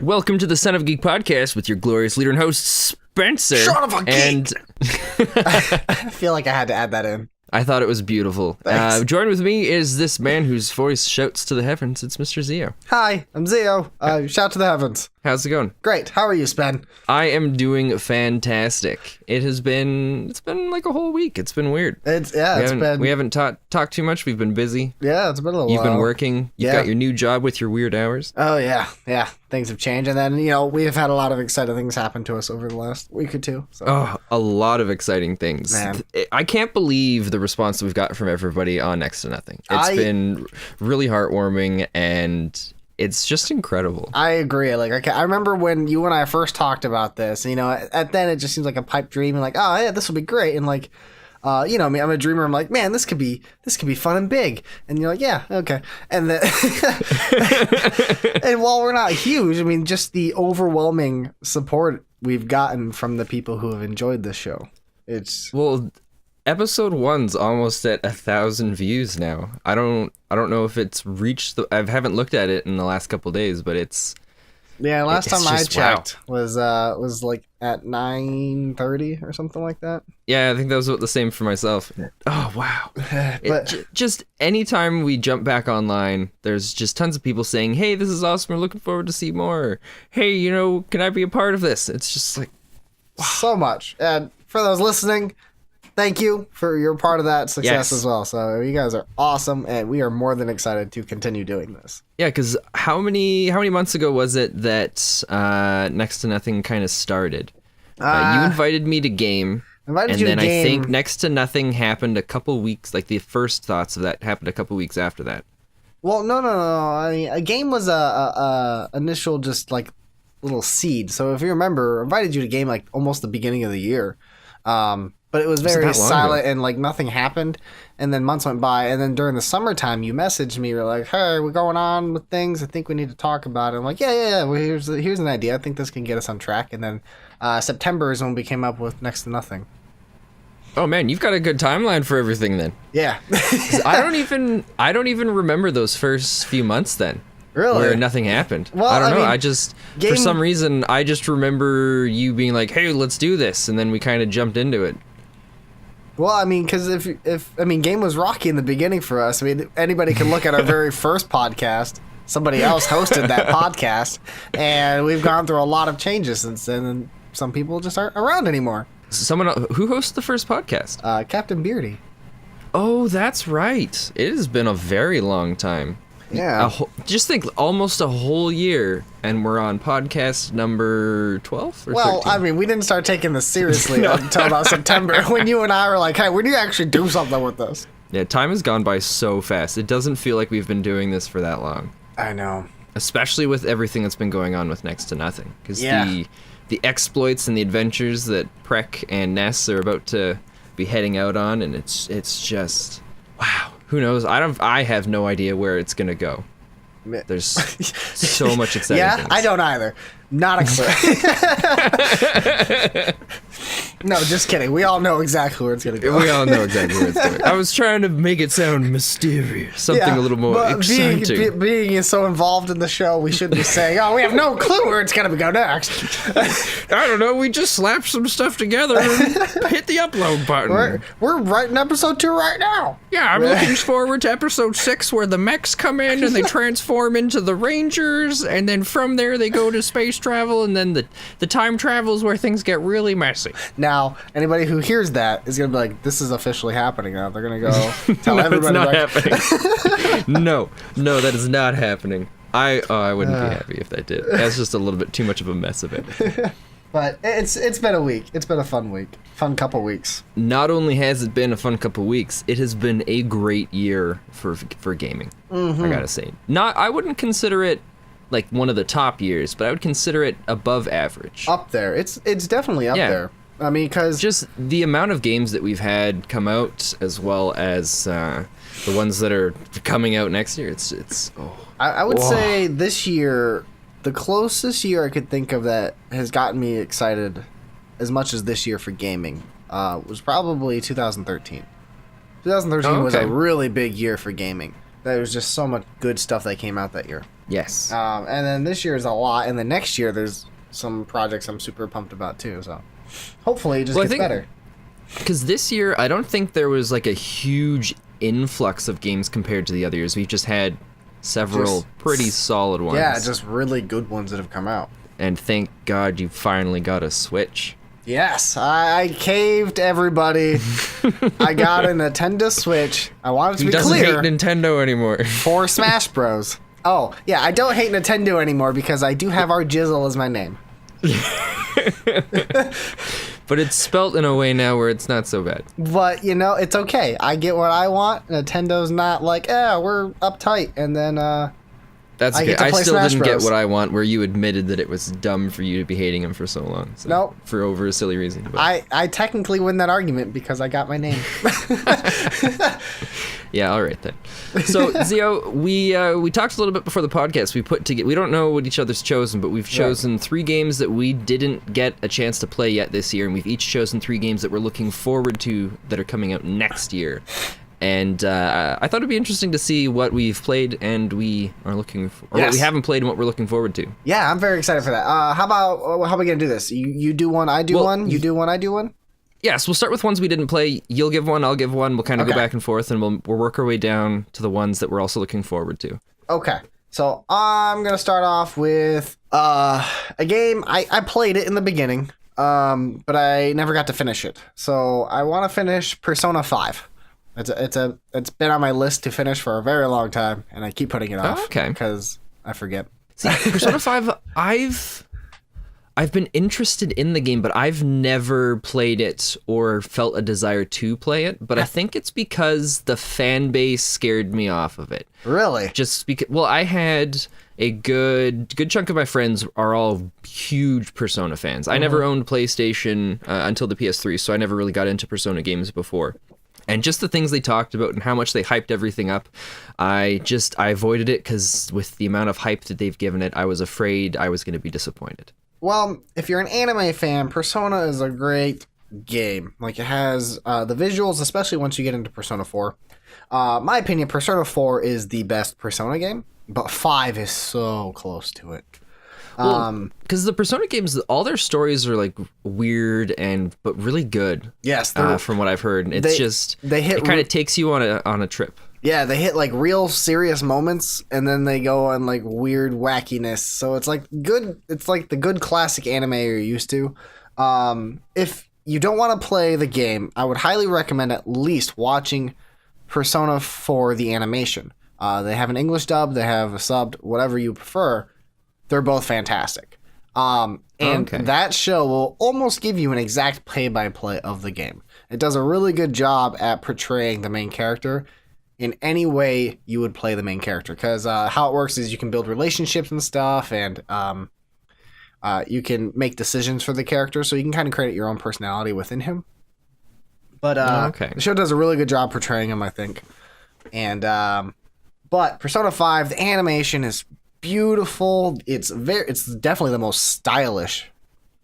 Welcome to the Son of a Geek Podcast with your glorious leader and host, Spencer. Son of a geek! And I feel like I had to add that in. I thought it was beautiful. Joined with me is this man whose voice shouts to the heavens. It's Mr. Zeo. Hi, I'm Zeo. Shout to the heavens. How's it going? Great. How are you, Spen? I am doing fantastic. It's been like a whole week. It's been weird. We haven't talked too much. We've been busy. Yeah, it's been a little You've while. been working. You've got your new job with your weird hours. Oh, yeah. Things have changed. And then, we have had a lot of exciting things happen to us over the last week or two. So. Oh, a lot of exciting things. Man. I can't believe the response we've got from everybody on Next to Nothing. It's been really heartwarming, and it's just incredible. I agree. I remember when you and I first talked about this, at then it just seems like a pipe dream and oh yeah, this will be great. And I'm a dreamer. I'm like, man, this could be fun and big. And you're like, yeah, okay. And then, and while we're not huge, just the overwhelming support we've gotten from the people who have enjoyed this show. Episode 1's almost at 1,000 views now. I don't know if it's reached I haven't looked at it in the last couple days, but it's. Yeah, last time I checked was at 9:30 or something like that. Yeah, I think that was the same for myself. Oh wow! Just anytime we jump back online, there's just tons of people saying, "Hey, this is awesome. We're looking forward to see more." Hey, can I be a part of this? It's just like wow. So much. And for those listening, thank you for your part of that success as well. So you guys are awesome, and we are more than excited to continue doing this. Yeah, because how many months ago was it that Next to Nothing kind of started? You invited me to game, I think Next to Nothing happened a couple weeks. The first thoughts of that happened a couple weeks after that. Well, no. A game was a initial just little seed. So if you remember, I invited you to game almost the beginning of the year. But it was very silent and nothing happened. And then months went by. And then during the summertime, you messaged me. You're like, hey, we're going on with things. I think we need to talk about it. I'm like, yeah. Well, here's an idea. I think this can get us on track. And then September is when we came up with Next to Nothing. Oh man, you've got a good timeline for everything then. Yeah. I don't even remember those first few months then. Really? Where nothing happened. Well, I don't know. For some reason, I just remember you being like, hey, let's do this. And then we kind of jumped into it. Well, because game was rocky in the beginning for us. Anybody can look at our very first podcast. Somebody else hosted that podcast, and we've gone through a lot of changes since then, and some people just aren't around anymore. Who hosted the first podcast? Captain Beardy. Oh, that's right. It has been a very long time. Yeah. Just think, almost a whole year, and we're on podcast number 12 or 13? We didn't start taking this seriously until about September, when you and I were like, hey, we need to actually do something with this. Yeah, time has gone by so fast. It doesn't feel like we've been doing this for that long. I know. Especially with everything that's been going on with Next to Nothing. Because the exploits and the adventures that Prek and Ness are about to be heading out on, and it's just, wow. Who knows? I have no idea where it's gonna go. There's so much exciting things. I don't either. Not a clue. No, just kidding. We all know exactly where it's going to go. We all know exactly where it's going. I was trying to make it sound mysterious, something a little more exciting. Being so involved in the show, we should be saying, oh, we have no clue where it's going to go next. I don't know. We just slapped some stuff together and hit the upload button. We're writing episode 2 right now. Yeah, I'm looking forward to episode 6 where the mechs come in and they transform into the Rangers, and then from there they go to space travel, and then the time travel is where things get really messy. Now, anybody who hears that is going to be like, this is officially happening now. They're going to go tell everybody. No, it's not happening. No, that is not happening. I wouldn't be happy if that did. That's just a little bit too much of a mess of it. But it's been a week. It's been a fun week. Fun couple weeks. Not only has it been a fun couple weeks, it has been a great year for gaming. Mm-hmm. I gotta say. I wouldn't consider it like one of the top years, but I would consider it above average. Up there. It's definitely up there. Because just the amount of games that we've had come out, as well as the ones that are coming out next year, it's. I would say this year, the closest year I could think of that has gotten me excited as much as this year for gaming was probably 2013. 2013 was a really big year for gaming. There was just so much good stuff that came out that year. Yes. And then this year is a lot, and then next year there's some projects I'm super pumped about too. So hopefully it just gets better. Because this year, I don't think there was like a huge influx of games compared to the other years. We've just had several pretty solid ones. Yeah, just really good ones that have come out. And thank God you finally got a Switch. Yes, I caved everybody. I got a Nintendo Switch. I wanted to be clear. He doesn't hate Nintendo anymore. For Smash Bros. Oh, yeah, I don't hate Nintendo anymore because I do have our Jizzle as my name. But it's spelt in a way now where it's not so bad. But, you know, it's okay. I get what I want. Nintendo's not like, we're uptight. And then, that's okay. I still didn't get what I want, where you admitted that it was dumb for you to be hating him for so long. So, nope. For over a silly reason. But. I technically win that argument because I got my name. Yeah, all right then. So, Zeo, we talked a little bit before the podcast. We don't know what each other's chosen, but we've chosen 3 games that we didn't get a chance to play yet this year, and we've each chosen 3 games that we're looking forward to that are coming out next year. And I thought it'd be interesting to see what we've played and we are looking for, or what we haven't played and what we're looking forward to. Yeah, I'm very excited for that. How are we gonna do this? You do one, I do one. You do one, I do one. Yes, we'll start with ones we didn't play. You'll give one, I'll give one. We'll kind of go back and forth, and we'll work our way down to the ones that we're also looking forward to. Okay, so I'm gonna start off with a game. I played it in the beginning, but I never got to finish it. So I want to finish Persona 5. It's been on my list to finish for a very long time, and I keep putting it off. Okay. Because I forget. See, Persona 5, I've been interested in the game, but I've never played it or felt a desire to play it. But I think it's because the fan base scared me off of it. Really? Just because, I had a good chunk of my friends are all huge Persona fans. I never owned PlayStation until the PS3, so I never really got into Persona games before. And just the things they talked about and how much they hyped everything up, I avoided it because with the amount of hype that they've given it, I was afraid I was going to be disappointed. Well, if you're an anime fan, Persona is a great game. Like, it has the visuals, especially once you get into Persona 4. My opinion, Persona 4 is the best Persona game, but 5 is so close to it. Because the Persona games, all their stories are like weird but really good. Yes, from what I've heard, it kind of takes you on a trip. Yeah, they hit like real serious moments, and then they go on like weird wackiness. So it's like good. It's like the good classic anime you're used to. If you don't want to play the game, I would highly recommend at least watching Persona 4 the animation. They have an English dub, they have a subbed, whatever you prefer. They're both fantastic. That show will almost give you an exact play-by-play of the game. It does a really good job at portraying the main character in any way you would play the main character. Because how it works is you can build relationships and stuff, and you can make decisions for the character, so you can kind of create your own personality within him. But the show does a really good job portraying him, I think. And but Persona 5, the animation is beautiful. It's definitely the most stylish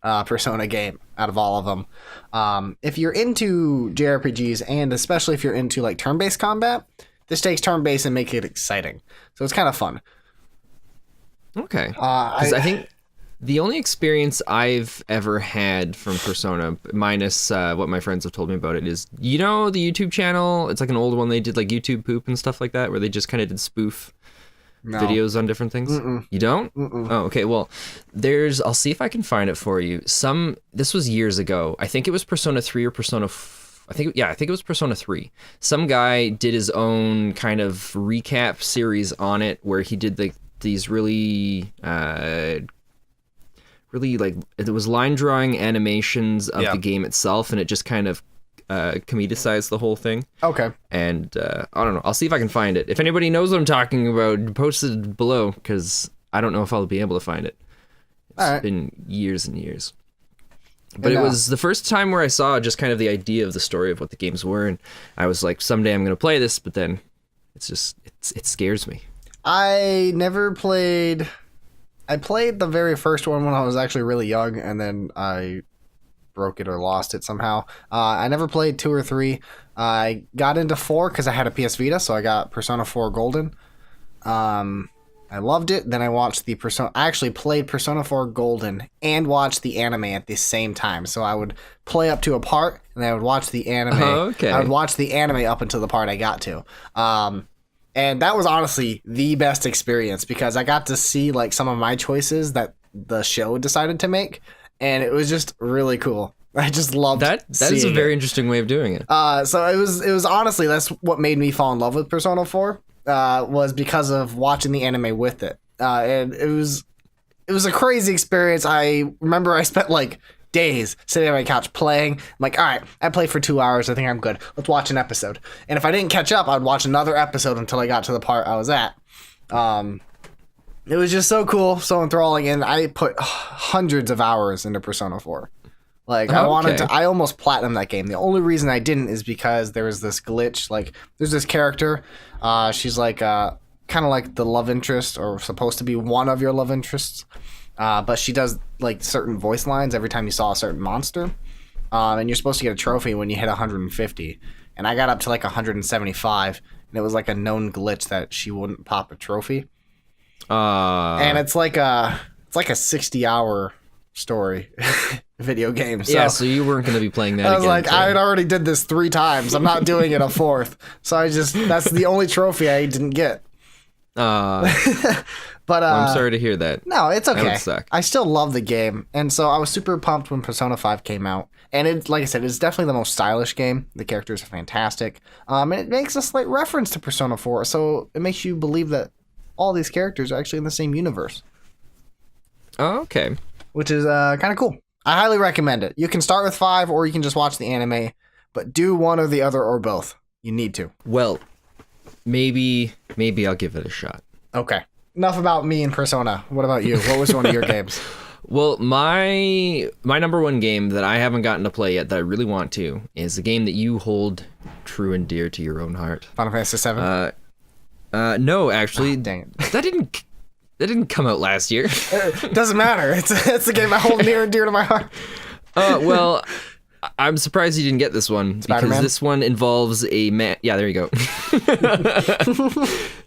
Persona game out of all of them. If you're into JRPGs, and especially if you're into like turn-based combat, this takes turn-based and makes it exciting. So it's kind of fun. Okay. Because I think the only experience I've ever had from Persona, minus what my friends have told me about it, is, you know, the YouTube channel. It's like an old one. They did like YouTube Poop and stuff like that, where they just kind of did spoof videos on different things. You don't? Oh, okay. Well, I'll see if I can find it for you. This was years ago. I think it was Persona 3 or Persona. I think it was Persona 3. Some guy did his own kind of recap series on it, where he did these really like, it was line drawing animations of the game itself, and it just kind of comedicized the whole thing. Okay. And I don't know. I'll see if I can find it. If anybody knows what I'm talking about, post it below, because I don't know if I'll be able to find it. It's been years and years. But it was the first time where I saw just kind of the idea of the story of what the games were, and I was like, someday I'm going to play this, but then it's just, it scares me. I played the very first one when I was actually really young, and then I broke it or lost it somehow. I never played 2 or 3. I got into 4 because I had a PS Vita, so I got Persona 4 Golden. I I loved it. Then I watched I actually played Persona 4 Golden and watched the anime at the same time. So I would play up to a part, and I would watch the anime. Oh, okay. I would watch the anime up until the part I got to. And that was honestly the best experience because I got to see like some of my choices that the show decided to make, and it was just really cool. I just loved that. That is a very interesting way of doing it. So it was honestly, that's what made me fall in love with Persona 4. Was because of watching the anime with it. And it was a crazy experience. I remember I spent like days sitting on my couch playing. I'm like, all right, I played for 2 hours. I think I'm good. Let's watch an episode. And if I didn't catch up, I'd watch another episode until I got to the part I was at. It was just so cool, so enthralling, and I put hundreds of hours into Persona 4. Like, I almost platinumed that game. The only reason I didn't is because there was this glitch. Like, there's this character. She's like, kind of like the love interest, or supposed to be one of your love interests. But she does, like, certain voice lines every time you saw a certain monster. And you're supposed to get a trophy when you hit 150. And I got up to, like, 175. And it was, like, a known glitch that she wouldn't pop a trophy. And it's like a 60-hour story video game. So, yeah, so you weren't going to be playing that again. I was like, I had already did this 3 times. I'm not doing it a 4th. So that's the only trophy I didn't get. But I'm sorry to hear that. No, it's okay. That would suck. I still love the game, and so I was super pumped when Persona 5 came out. And it, like I said, it's definitely the most stylish game. The characters are fantastic. And it makes a slight reference to Persona 4, so it makes you believe that all these characters are actually in the same universe. Oh, okay. Which is kind of cool. I highly recommend it. You can start with 5, or you can just watch the anime, but do one or the other or both. You need to. Well, maybe I'll give it a shot. Okay. Enough about me and Persona. What about you? What was one of your games? Well, my number one game that I haven't gotten to play yet that I really want to is a game that you hold true and dear to your own heart. Final Fantasy 7? No, actually. Oh, dang it. That didn't come out last year. Doesn't matter. It's a game I hold near and dear to my heart. Well, I'm surprised you didn't get this one Spider-Man? because this one involves a man. Yeah, there you go.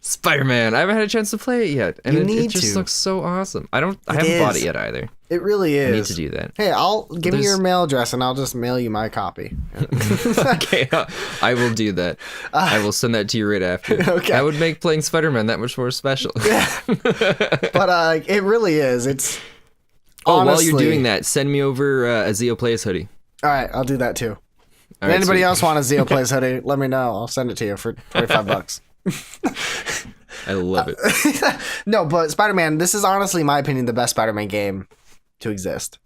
Spider-Man. I haven't had a chance to play it yet, and it just looks so awesome. I haven't bought it yet either. It really is. I need to do that. Hey, give me your mail address, and I'll just mail you my copy. Okay, I will do that. I will send that to you right after. Okay. That would make playing Spider-Man that much more special. Yeah. But it really is. It's. Honestly, while you're doing that, send me over a Zeo Plays hoodie. All right, I'll do that too. If right, anybody sweet. else want a Zeo Plays hoodie, let me know. I'll send it to you for $25. I love it. No, but Spider-Man, this is honestly, in my opinion, the best Spider-Man game to exist.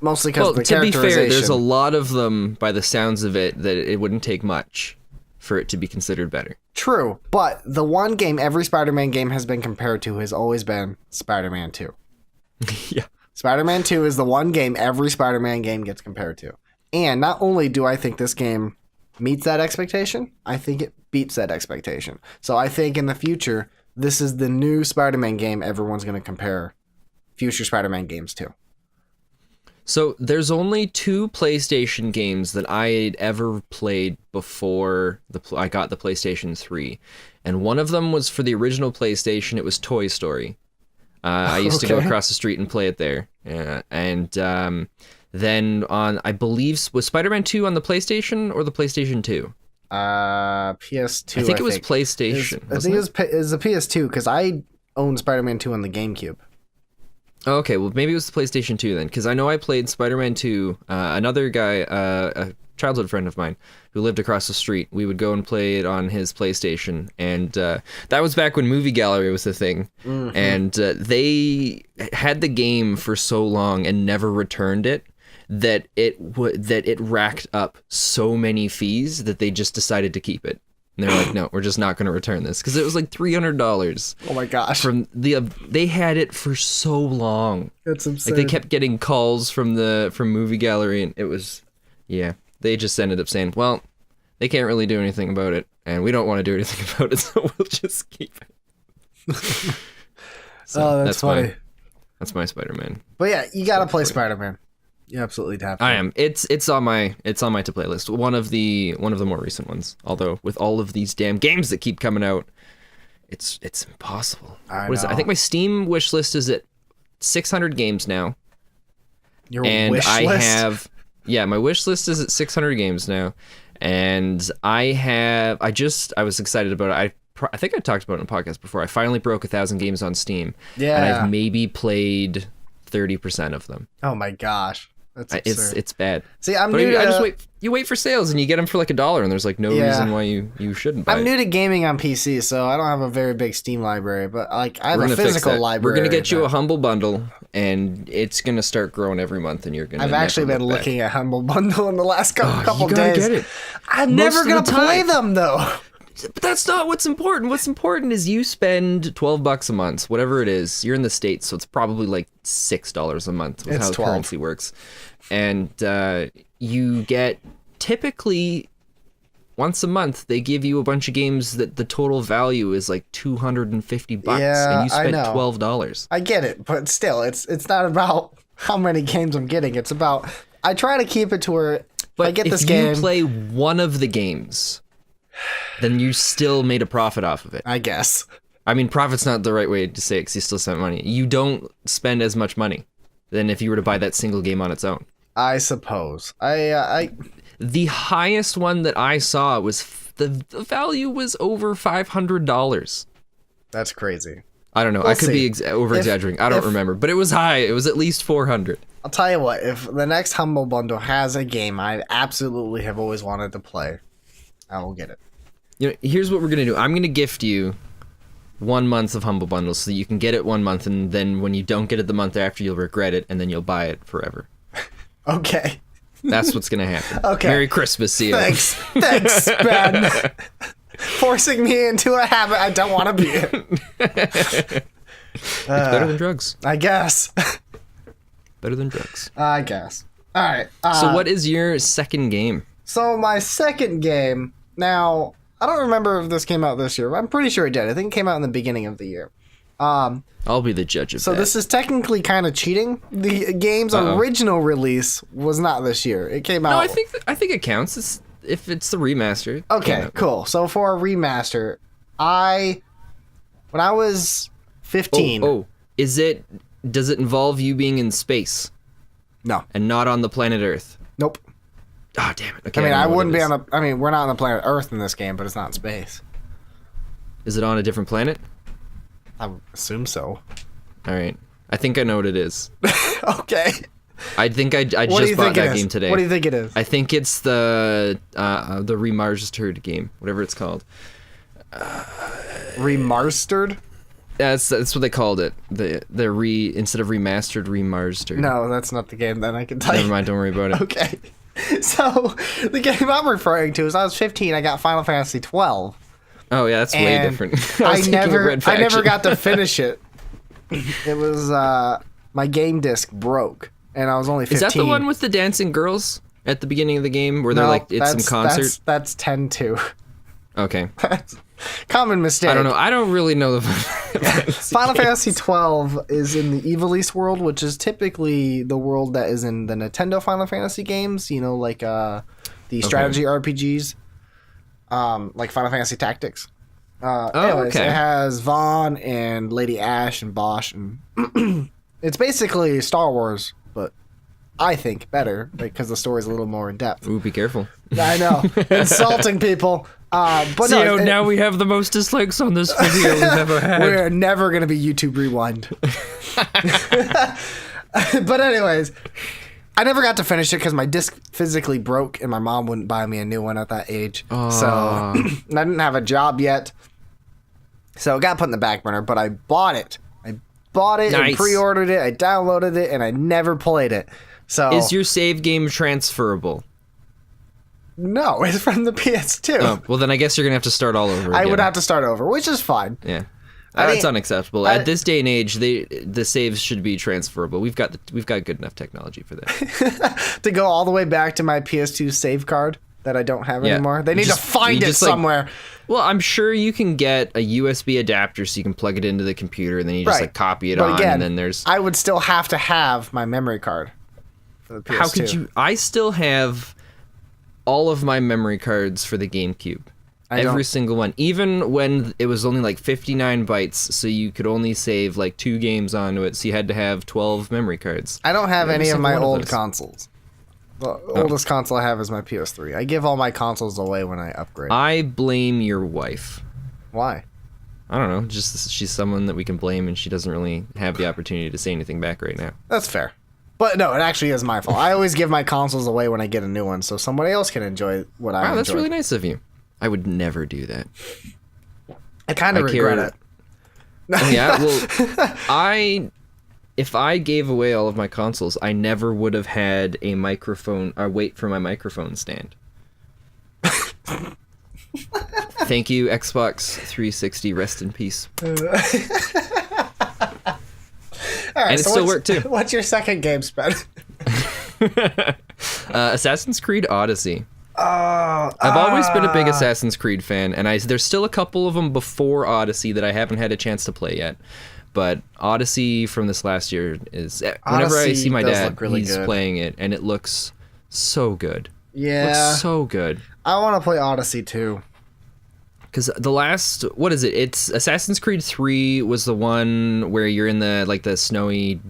Mostly because the characterization. To be fair, there's a lot of them, by the sounds of it, that it wouldn't take much for it to be considered better. True, but the one game every Spider-Man game has been compared to has always been Spider-Man 2. Yeah. Spider-Man 2 is the one game every Spider-Man game gets compared to. And not only do I think this game meets that expectation, I think it beats that expectation. So I think in the future, this is the new Spider-Man game everyone's going to compare future Spider-Man games to. So there's only 2 PlayStation games that I had ever played before I got the PlayStation 3. And one of them was for the original PlayStation. It was Toy Story. I used to go across the street and play it there. And then on, I believe, was Spider-Man 2 on the PlayStation or the PlayStation 2? PS2. I think it was PlayStation. I think it was a PS2 because I owned Spider-Man 2 on the GameCube. Okay, well, maybe it was the PlayStation 2 then, because I know I played Spider-Man 2. Another guy, a childhood friend of mine, who lived across the street, we would go and play it on his PlayStation, and that was back when Movie Gallery was the thing, and they had the game for so long and never returned it, that it racked up so many fees that they just decided to keep it. And they're like, no, we're just not going to return this. Because it was like $300. Oh my gosh. They had it for so long. That's insane. Like they kept getting calls from Movie Gallery, and it was, yeah. They just ended up saying, well, they can't really do anything about it, and we don't want to do anything about it, so we'll just keep it. So that's funny. That's my Spider-Man. But yeah, you got to play Spider-Man. You absolutely have to. I am. It's on my to play list. One of the more recent ones. Although with all of these damn games that keep coming out, It's impossible. I What is it? I think my Steam wish list is at 600 games now. Your wish list? My wish list is at 600 games now, and I was excited about it. I think I talked about it in a podcast before. I finally broke 1,000 games on Steam. Yeah. And I've maybe played 30% of them. Oh my gosh. That's absurd. It's bad. See, you wait for sales and you get them for like $1 and there's like no reason why you shouldn't buy it. I'm new to gaming on PC, so I don't have a very big Steam library, but like I have a physical library. We're going to get you a Humble Bundle and it's going to start growing every month and you're going to I've actually been looking at Humble Bundle in the last couple days. Get it. I'm never going to play them though. But that's not what's important. What's important is you spend $12 a month, whatever it is. You're in the States, so it's probably like $6 a month with how the currency works. And you get, typically, once a month, they give you a bunch of games that the total value is like $250. Yeah, and you spent I know. $12. I get it, but still, it's not about how many games I'm getting. It's about, I try to keep it to where I get this game. If you play one of the games, then you still made a profit off of it. I guess. I mean, profit's not the right way to say it because you still spent money. You don't spend as much money than if you were to buy that single game on its own. I suppose. The highest one that I saw was the value was over $500. That's crazy. I don't know. I could be over exaggerating. I don't remember, but it was high. It was at least 400. I'll tell you what. If the next Humble Bundle has a game I absolutely have always wanted to play, I will get it. You know, here's what we're gonna do. I'm gonna gift you 1 month of Humble Bundles so that you can get it 1 month, and then when you don't get it the month after, you'll regret it, and then you'll buy it forever. Okay. That's what's gonna happen. Okay. Merry Christmas, Zeo. Thanks, Spen. Forcing me into a habit I don't want to be in. It's better than drugs. I guess. Better than drugs. I guess. All right. So what is your second game? So my second game, now, I don't remember if this came out this year, but I'm pretty sure it did. I think it came out in the beginning of the year. I'll be the judge of that. So this is technically kind of cheating. The game's original release was not this year. It came out... No, I think it counts if it's the remaster. Okay, cool. So for a remaster, when I was 15... does it involve you being in space? No. And not on the planet Earth? Nope. Oh, damn it. Okay, I mean, I wouldn't be on the... I mean, we're not on the planet Earth in this game, but it's not in space. Is it on a different planet? I would assume so. All right. I think I know what it is. Okay. I think I just bought that game today. What do you think it is? I think it's the remastered game, whatever it's called. Remastered? That's what they called it. Instead of remastered, remastered. No, that's not the game. Then I can tell you. Never mind. Don't worry about it. Okay. So the game I'm referring to is I was 15. I got Final Fantasy 12. Oh yeah, that's way different. I never got to finish it. It was my game disc broke, and I was only 15. Is that the one with the dancing girls at the beginning of the game where they're like it's some concert? That's 10-2. Okay. Common mistake. I don't know. I don't really know the Final Fantasy 12 is in the Evil East world, which is typically the world that is in the Nintendo Final Fantasy games. You know, like the strategy RPGs, like Final Fantasy Tactics. Anyways, it has Vaughn and Lady Ash and Bosch, and it's basically Star Wars, but I think better because the story's a little more in depth. Ooh, be careful. I know, insulting people. But Zeo, now we have the most dislikes on this video we've ever had. We're never going to be YouTube Rewind. But anyways, I never got to finish it because my disc physically broke and my mom wouldn't buy me a new one at that age. So I didn't have a job yet. So it got put in the back burner, but I bought it. Nice. And pre-ordered it. I downloaded it and I never played it. So is your save game transferable? No, it's from the PS2. Oh, well, then I guess you're going to have to start all over again. I would have to start over, which is fine. Yeah. That's unacceptable. At this day and age, the saves should be transferable. We've got good enough technology for that. To go all the way back to my PS2 save card that I don't have anymore. They need to find it somewhere. Well, I'm sure you can get a USB adapter so you can plug it into the computer and then you just copy it on. Again, and then there's... I would still have to have my memory card for the PS2. How could you... I still have all of my memory cards for the GameCube. Every single one. Even when it was only like 59 bytes, so you could only save like 2 games onto it, so you had to have 12 memory cards. I don't have any of my old consoles. The oldest console I have is my PS3. I give all my consoles away when I upgrade. I blame your wife. Why? I don't know. Just she's someone that we can blame, and she doesn't really have the opportunity to say anything back right now. That's fair. But no, it actually is my fault. I always give my consoles away when I get a new one, so somebody else can enjoy what I enjoy. Wow, that's really nice of you. I would never do that. I kind of regret it. Yeah, well, if I gave away all of my consoles, I never would have had a microphone or wait for my microphone stand. Thank you, Xbox 360. Rest in peace. All right, and it still worked too. What's your second game, Spen? Assassin's Creed Odyssey. I've always been a big Assassin's Creed fan, and there's still a couple of them before Odyssey that I haven't had a chance to play yet. But Odyssey from this last year is... Whenever I see my dad, he's playing it, and it looks so good. Yeah. It looks so good. I want to play Odyssey too. Because the last... What is it? It's Assassin's Creed 3 was the one where you're in the snowy...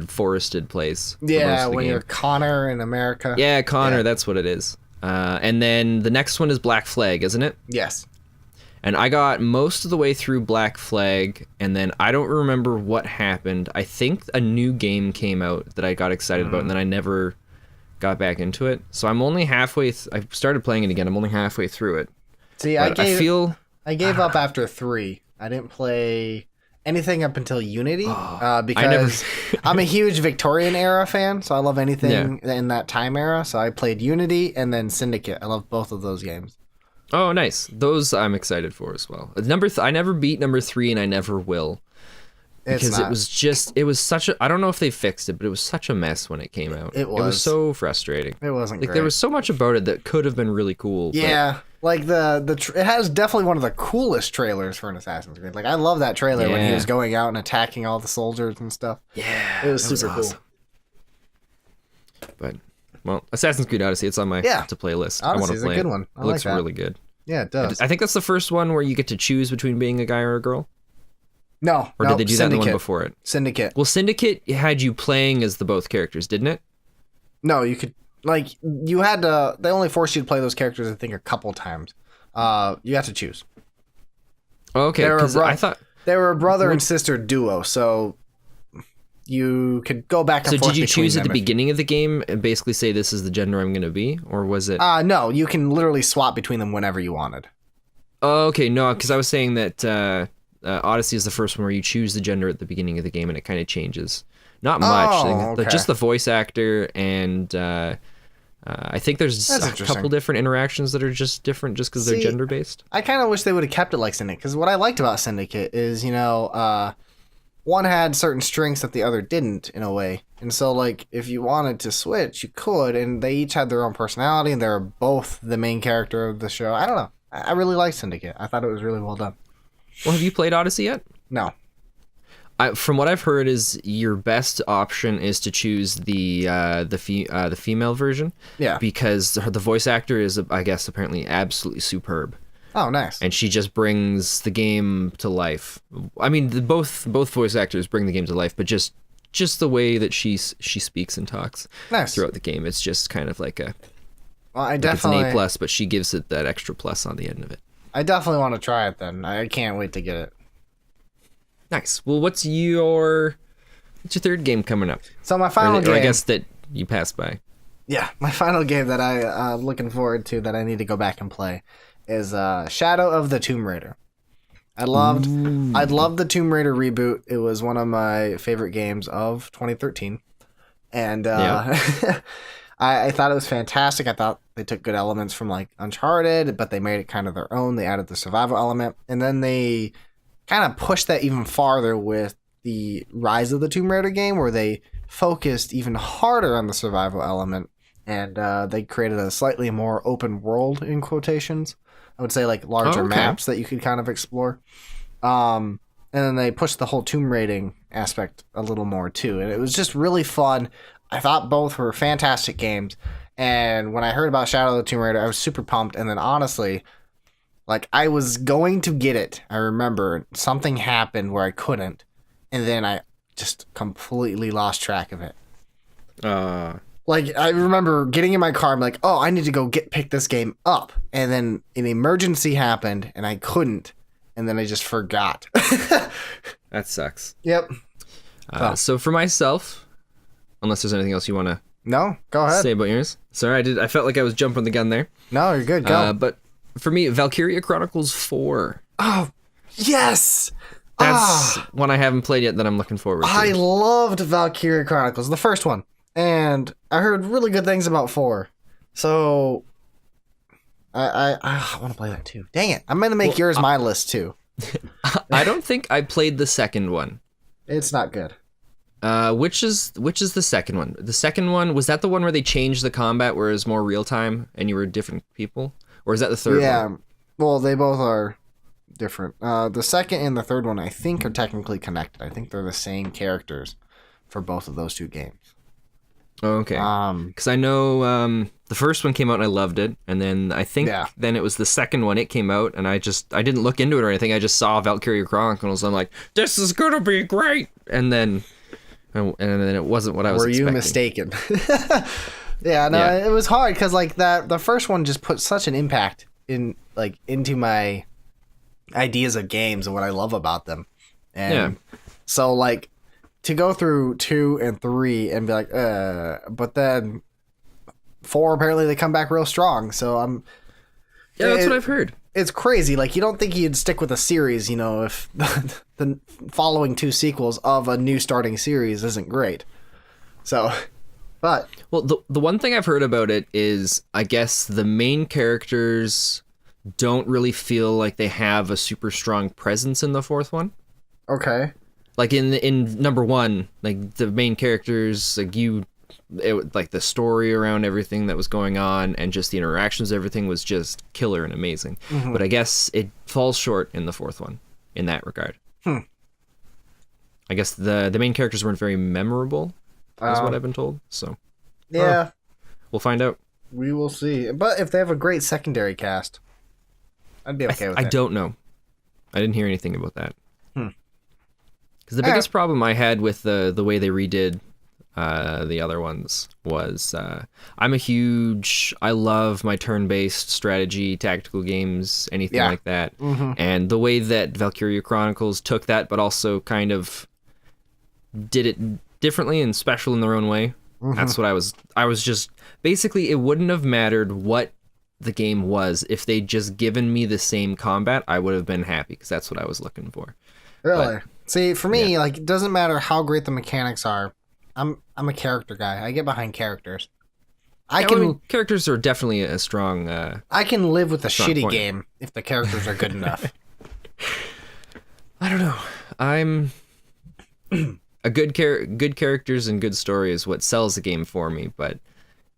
forested place. Yeah, when you're Connor in America. Yeah, Connor, that's what it is. And then the next one is Black Flag, isn't it? Yes. And I got most of the way through Black Flag, and then I don't remember what happened. I think a new game came out that I got excited about, and then I never got back into it. So I'm only halfway... I started playing it again. I'm only halfway through it. See, I gave up after 3. I didn't play... anything up until Unity, because I'm a huge Victorian era fan, so I love anything in that time era. So I played Unity and then Syndicate. I love both of those games. Oh, nice. Those I'm excited for as well. I never beat number 3, and I never will. Because it was such a... I don't know if they fixed it, but it was such a mess when it came out. It was. It was so frustrating. It wasn't great. There was so much about it that could have been really cool. Yeah. Like it has definitely one of the coolest trailers for an Assassin's Creed. Like I love that trailer when he was going out and attacking all the soldiers and stuff. Yeah, it was super cool. But Assassin's Creed Odyssey, it's on my to play list. I want to play a good one. It looks really good. Yeah, it does. I think that's the first one where you get to choose between being a guy or a girl. No, or did they do that in the one before it? Syndicate. Well, Syndicate had you playing as the both characters, didn't it? No, you could. Like, you had to... They only forced you to play those characters, I think, a couple times. You have to choose. Okay, because I thought... They were a brother and sister duo, so you could go back and forth. So did you choose at the beginning of the game and basically say, this is the gender I'm going to be? Or was it... No, you can literally swap between them whenever you wanted. Oh, okay, no, because I was saying that Odyssey is the first one where you choose the gender at the beginning of the game and it kind of changes. Not much. Just the voice actor and... I think there's a couple different interactions that are just different just because they're gender based. I kind of wish they would have kept it like Syndicate, because what I liked about Syndicate is, one had certain strengths that the other didn't in a way. And so, like, if you wanted to switch, you could, and they each had their own personality, and they're both the main character of the show. I don't know. I really liked Syndicate. I thought it was really well done. Well, have you played Odyssey yet? No. From what I've heard, is your best option is to choose the female version. Yeah. Because the voice actor is, I guess, apparently absolutely superb. Oh, nice. And she just brings the game to life. I mean, both voice actors bring the game to life, but just the way that she speaks and talks throughout the game, it's just kind of like a... Well, I definitely... It's an A+, but she gives it that extra plus on the end of it. I definitely want to try it then. I can't wait to get it. Nice. Well, what's your third game coming up? So my final game... Or I guess that you passed by. Yeah, my final game that I'm looking forward to that I need to go back and play is Shadow of the Tomb Raider. I loved the Tomb Raider reboot. It was one of my favorite games of 2013. And I thought it was fantastic. I thought they took good elements from like Uncharted, but they made it kind of their own. They added the survival element. And then they kind of pushed that even farther with the Rise of the Tomb Raider game, where they focused even harder on the survival element, and they created a slightly more open world, in quotations. I would say like larger maps that you could kind of explore. And then they pushed the whole tomb raiding aspect a little more too, and it was just really fun. I thought both were fantastic games, and when I heard about Shadow of the Tomb Raider, I was super pumped. And then honestly, Like, I was going to get it. I remember something happened where I couldn't, and then I just completely lost track of it. Like, I remember getting in my car, I'm like, oh, I need to go pick this game up. And then an emergency happened, and I couldn't. And then I just forgot. That sucks. Yep. So for myself, unless there's anything else you want to No, go ahead. say about yours. Sorry, I felt like I was jumping the gun there. No, you're good. Go. But for me, Valkyria Chronicles 4. Oh, yes! That's one I haven't played yet that I'm looking forward to. I loved Valkyria Chronicles, the first one. And I heard really good things about 4. So I want to play that too. Dang it. I'm going to make yours my list too. I don't think I played the second one. It's not good. Which is the second one? The second one, was that the one where they changed the combat where it was more real time and you were different people? Or is that the third one? Yeah. Well, they both are different. The second and the third one, I think, are technically connected. I think they're the same characters for both of those two games. Oh, okay. Because I know the first one came out and I loved it, and then I think then it was the second one, it came out, and I didn't look into it or anything. I just saw Valkyria Chronicles. I'm like, this is gonna be great, and then it wasn't what I was expecting. Were you mistaken? It was hard because like the first one just put such an impact into my ideas of games and what I love about them, and so like to go through 2 and 3 and be like, but then 4 apparently they come back real strong. So that's what I've heard. It's crazy. Like, you don't think you'd stick with a series, you know, if the following 2 sequels of a new starting series isn't great. So, but well, the one thing I've heard about it is I guess the main characters don't really feel like they have a super strong presence in the 4th one. Okay. Like in number 1, like the main characters, like like the story around everything that was going on and just the interactions, everything was just killer and amazing. Mm-hmm. But I guess it falls short in the 4th one in that regard. I guess the main characters weren't very memorable, is what I've been told. So yeah, we'll find out. We will see. But if they have a great secondary cast, I'd be okay with it. I don't know. I didn't hear anything about that. Because the biggest problem I had with the way they redid the other ones was I love my turn-based strategy, tactical games, anything like that. Mm-hmm. And the way that Valkyria Chronicles took that, but also kind of did it differently and special in their own way. Mm-hmm. That's what I was just, basically it wouldn't have mattered what the game was. If they'd just given me the same combat, I would have been happy, because that's what I was looking for. Really? See, for me, like, it doesn't matter how great the mechanics are. I'm a character guy. I get behind characters. Characters are definitely a strong. I can live with a shitty point. game if the characters are good enough. I don't know. I'm a good characters and good story is what sells the game for me. But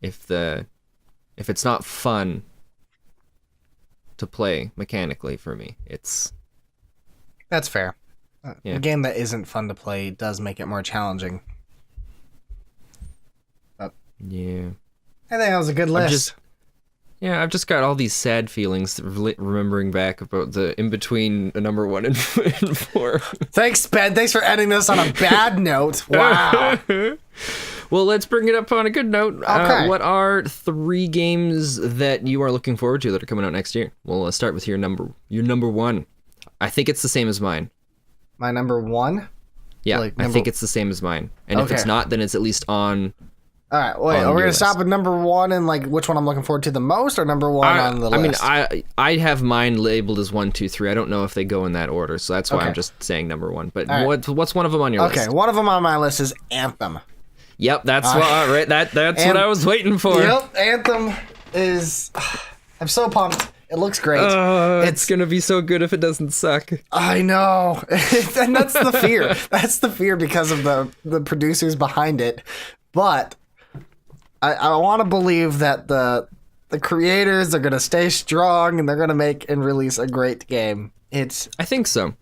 if it's not fun to play mechanically for me, that's fair. A game that isn't fun to play does make it more challenging. Yeah. I think that was a good list. I've just got all these sad feelings remembering back about the in-between number 1 and 4. Thanks, Ben. Thanks for ending this on a bad note. Wow. Well, let's bring it up on a good note. Okay. What are 3 games that you are looking forward to that are coming out next year? Well, let's start with your number 1. I think it's the same as mine. My number 1? Yeah, I think it's the same as mine. And if it's not, then it's at least on... All right, wait, are we going to stop at number 1 and like which one I'm looking forward to the most, or number 1 on the list? I mean, I have mine labeled as 1, 2, 3. I don't know if they go in that order, so that's why I'm just saying number 1. But what's one of them on your list? Okay, one of them on my list is Anthem. Yep, that's what I was waiting for. Yep, Anthem is... I'm so pumped. It looks great. It's going to be so good if it doesn't suck. I know. And that's the fear. That's the fear because of the producers behind it. But I want to believe that the creators are going to stay strong and they're going to make and release a great game. I think so.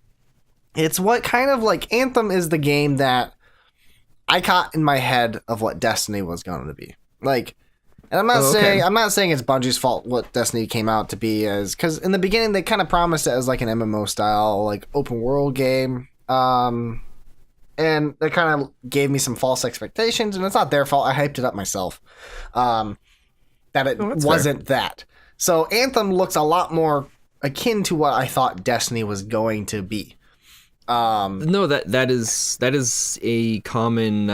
It's what kind of like Anthem is the game that I caught in my head of what Destiny was going to be. Like, And I'm not saying it's Bungie's fault what Destiny came out to be as, because in the beginning they kind of promised it as like an MMO style, like open world game. And they kind of gave me some false expectations, and it's not their fault. I hyped it up myself. That it wasn't fair. That. So Anthem looks a lot more akin to what I thought Destiny was going to be. No, that is a common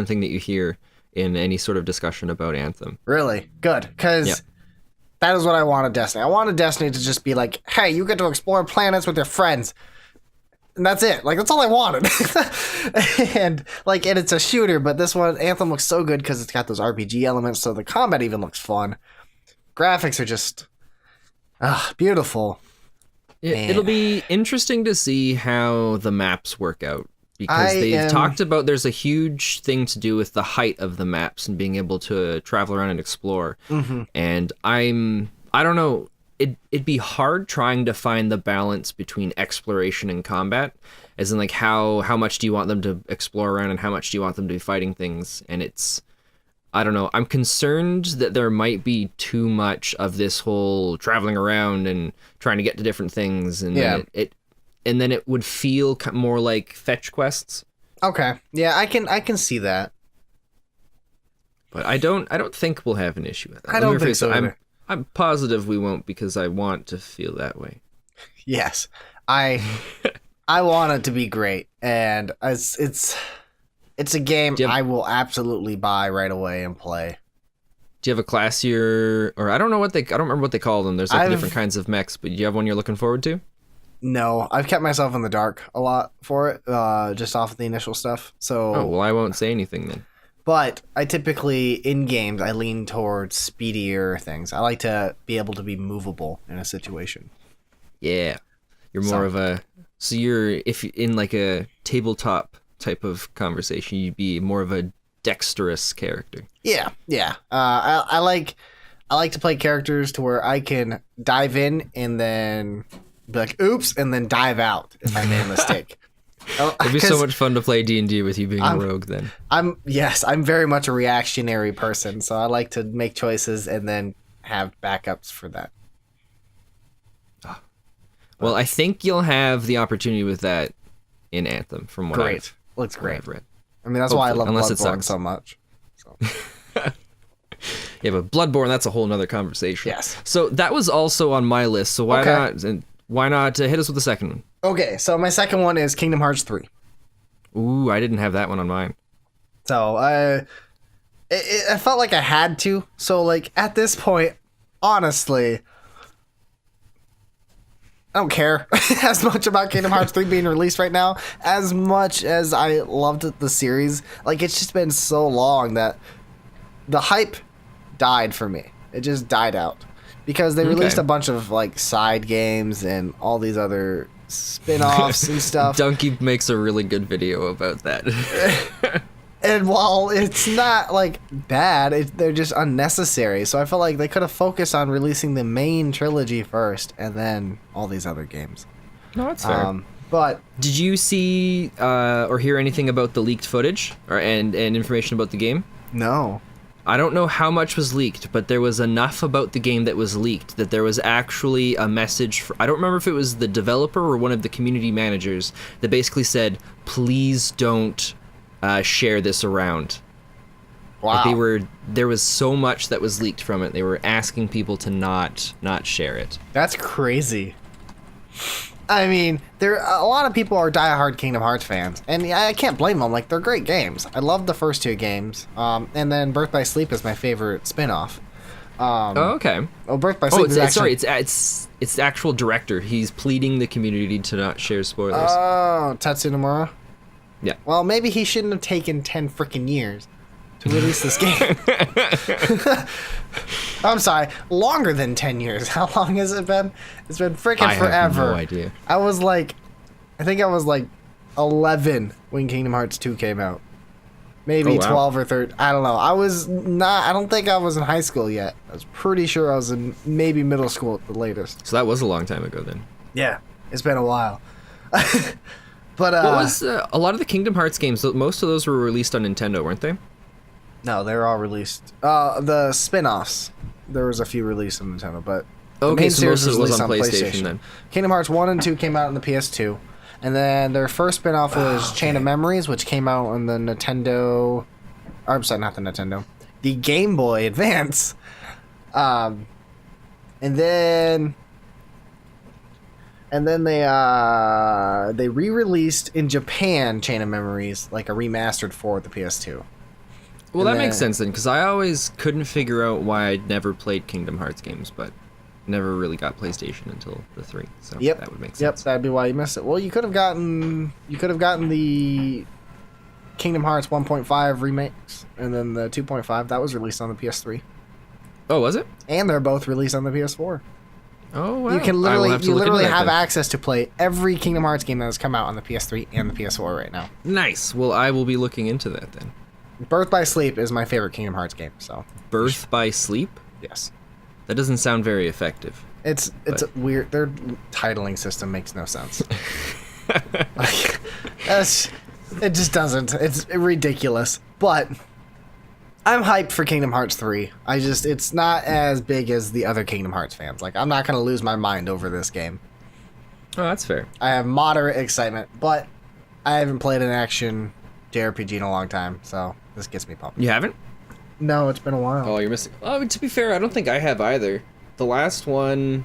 thing that you hear in any sort of discussion about Anthem. Really? Good. Because that is what I wanted Destiny. I wanted Destiny to just be like, hey, you get to explore planets with your friends. And that's it. Like, that's all I wanted. and it's a shooter, but this one, Anthem, looks so good because it's got those RPG elements, so the combat even looks fun. Graphics are just beautiful. It'll be interesting to see how the maps work out. Because they've talked about there's a huge thing to do with the height of the maps and being able to travel around and explore. Mm-hmm. And I don't know, it'd be hard trying to find the balance between exploration and combat. As in, like, how much do you want them to explore around and how much do you want them to be fighting things? And I don't know, I'm concerned that there might be too much of this whole traveling around and trying to get to different things. And then it would feel more like fetch quests. Okay, yeah, I can see that. But I don't think we'll have an issue with that. I don't think so either. I'm positive we won't, because I want to feel that way. Yes, I want it to be great, and it's a game I will absolutely buy right away and play. Do you have a class or I don't remember what they call them. There's different kinds of mechs, but do you have one you're looking forward to? No, I've kept myself in the dark a lot for it, just off of the initial stuff. So, well, I won't say anything then. But I typically, in games, I lean towards speedier things. I like to be able to be movable in a situation. Yeah, you're more of a. So if in like a tabletop type of conversation, you'd be more of a dexterous character. Yeah. I like to play characters to where I can dive in and then be like, oops, and then dive out if I made a mistake. It'd be so much fun to play D&D with you being a rogue then. I'm very much a reactionary person, so I like to make choices and then have backups for that. Well, I think you'll have the opportunity with that in Anthem, from what looks great. I've read. I mean, that's why I love Bloodborne so much. So. Yeah, but Bloodborne, that's a whole nother conversation. Yes. So that was also on my list, so why not hit us with the second one? Okay, so my second one is Kingdom Hearts 3. Ooh, I didn't have that one on mine. So I felt like I had to. So, like, at this point, honestly, I don't care as much about Kingdom Hearts 3 being released right now as much as I loved the series. Like, it's just been so long that the hype died for me. It just died out. Because they released a bunch of, like, side games and all these other spin-offs and stuff. Donkey makes a really good video about that. And while it's not, like, bad, they're just unnecessary. So I felt like they could have focused on releasing the main trilogy first and then all these other games. No, that's fair. But did you see or hear anything about the leaked footage and information about the game? No. I don't know how much was leaked, but there was enough about the game that was leaked that there was actually a message I don't remember if it was the developer or one of the community managers that basically said, please don't share this around. Wow. Like there was so much that was leaked from it. They were asking people to not share it. That's crazy. I mean, a lot of people are diehard Kingdom Hearts fans, and I can't blame them. Like, they're great games. I love the first two games, and then Birth by Sleep is my favorite spin-off. Okay. Well, Birth by Sleep is actually... Sorry, it's the actual director. He's pleading the community to not share spoilers. Oh, Tatsuya Nomura? Yeah. Well, maybe he shouldn't have taken 10 freaking years to release this game. I'm sorry, longer than 10 years. How long has it been? It's been freaking forever. I have no idea. I think I was like 11 when Kingdom Hearts 2 came out. Maybe 12 or 13. I don't know. I don't think I was in high school yet. I was pretty sure I was in maybe middle school at the latest. So that was a long time ago then. Yeah, it's been a while. But what was a lot of the Kingdom Hearts games? Most of those were released on Nintendo, weren't they? No, they're all released. The spin-offs, there was a few released on Nintendo, but okay, so most of it was on PlayStation then. Kingdom Hearts 1 and 2 came out on the PS2, and then their first spin-off was Chain of Memories, which came out on the Nintendo... I'm sorry, not the Nintendo. The Game Boy Advance. And then they re-released in Japan Chain of Memories, like a remastered for the PS2. Well, that makes sense then, because I always couldn't figure out why I'd never played Kingdom Hearts games, but never really got PlayStation until the 3. So that would make sense. Yep, that'd be why you missed it. Well, you could have gotten the Kingdom Hearts 1.5 remakes, and then the 2.5 that was released on the PS3. Oh, was it? And they're both released on the PS4. Oh, wow. You can literally have access to play every Kingdom Hearts game that has come out on the PS3 and the PS4 right now. Nice. Well, I will be looking into that then. Birth by Sleep is my favorite Kingdom Hearts game. So Birth by Sleep? Yes. That doesn't sound very effective. It's weird. Their titling system makes no sense. It just doesn't. It's ridiculous. But I'm hyped for Kingdom Hearts 3. It's not as big as the other Kingdom Hearts fans. Like, I'm not going to lose my mind over this game. Oh, that's fair. I have moderate excitement, but I haven't played an action JRPG in a long time, so this gets me pumped. You haven't? No, it's been a while. Oh, you're missing. Oh, to be fair, I don't think I have either. The last one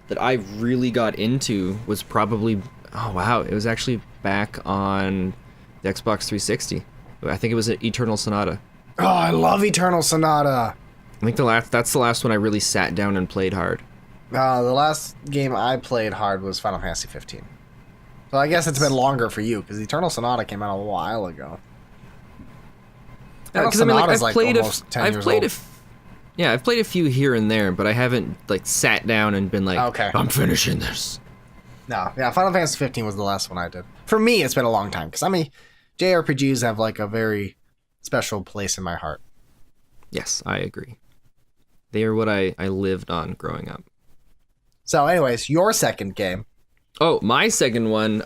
that I really got into was probably... Oh, wow. It was actually back on the Xbox 360. I think it was Eternal Sonata. Oh, I love Eternal Sonata. I think that's the last one I really sat down and played hard. The last game I played hard was Final Fantasy 15. So I guess it's been longer for you, because Eternal Sonata came out a while ago. Because I've played a few here and there, but I haven't sat down and been like, okay, I'm finishing this. No, yeah, Final Fantasy 15 was the last one I did. For me, it's been a long time, because JRPGs have a very special place in my heart. Yes, I agree. They are what I lived on growing up. So anyways, your second game. Oh, my second one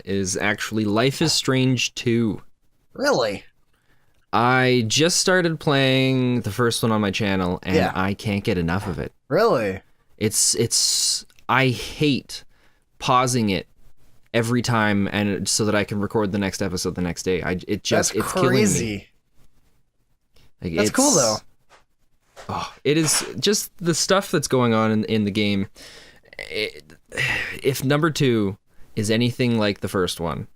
is actually Life is Strange 2. Really? I just started playing the first one on my channel, and I can't get enough of it. Really? I hate pausing it every time, and so that I can record the next episode the next day. It's crazy. Killing me. That's cool though. Oh, it is just the stuff that's going on in the game. If number 2 is anything like the first one,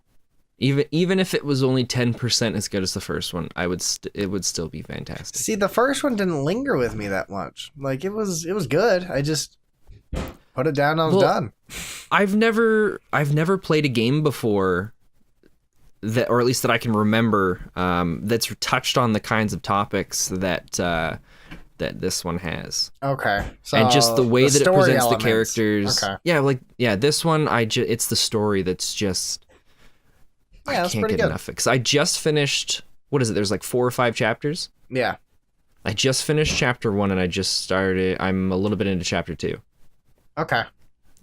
even if it was only 10% as good as the first one, it would still be fantastic. See, the first one didn't linger with me that much. Like, it was good. I just put it down and I was done. I've never played a game before that, or at least that I can remember, that's touched on the kinds of topics that this one has. Okay. So and just the way that it presents elements. The characters. Okay. This one, it's the story that's just... I can't get enough of it. Because I just finished... What is it? There's 4 or 5 chapters? Yeah. I just finished chapter 1 and I just started... I'm a little bit into chapter 2. Okay.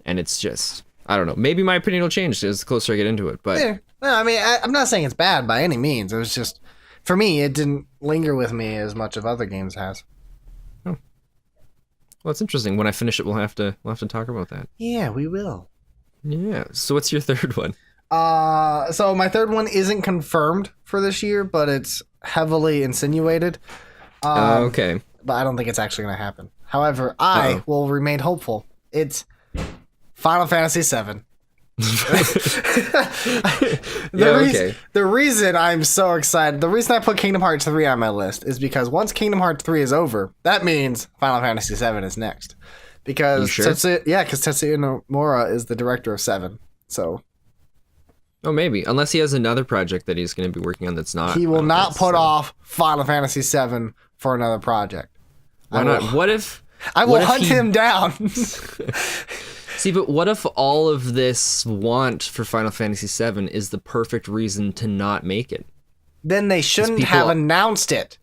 And it's just... I don't know. Maybe my opinion will change as the closer I get into it, but... Yeah. No, I'm not saying it's bad by any means. It was just... For me, it didn't linger with me as much as other games has. Oh. Well, it's interesting. When I finish it, we'll have to talk about that. Yeah, we will. Yeah. So what's your third one? So my third one isn't confirmed for this year, but it's heavily insinuated. Okay. But I don't think it's actually going to happen. However, I will remain hopeful. It's Final Fantasy VII. The reason I'm so excited, the reason I put Kingdom Hearts 3 on my list is because once Kingdom Hearts 3 is over, that means Final Fantasy 7 is next. Because Tetsuya Nomura is the director of 7. So oh, maybe. Unless he has another project that he's going to be working on that's not. He will not put off Final Fantasy 7 for another project. Why not? What if I will hunt him down? See, but what if all of this want for Final Fantasy VII is the perfect reason to not make it? Then they shouldn't have announced it.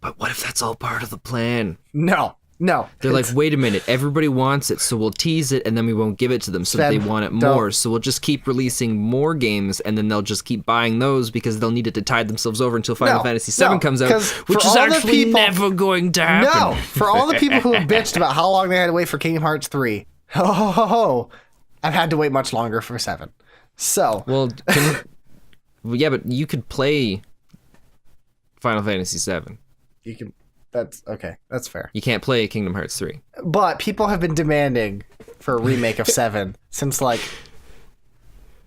But what if that's all part of the plan? No. No. They're like, wait a minute, everybody wants it, so we'll tease it, and then we won't give it to them, so they want it more, so we'll just keep releasing more games, and then they'll just keep buying those because they'll need it to tide themselves over until Final Fantasy VII comes out, which is actually never going to happen. No, for all the people who have bitched about how long they had to wait for Kingdom Hearts 3, I've had to wait much longer for 7. So. Well, yeah, but you could play Final Fantasy VII. You can. That's okay. That's fair. You can't play Kingdom Hearts 3. But people have been demanding for a remake of 7 since like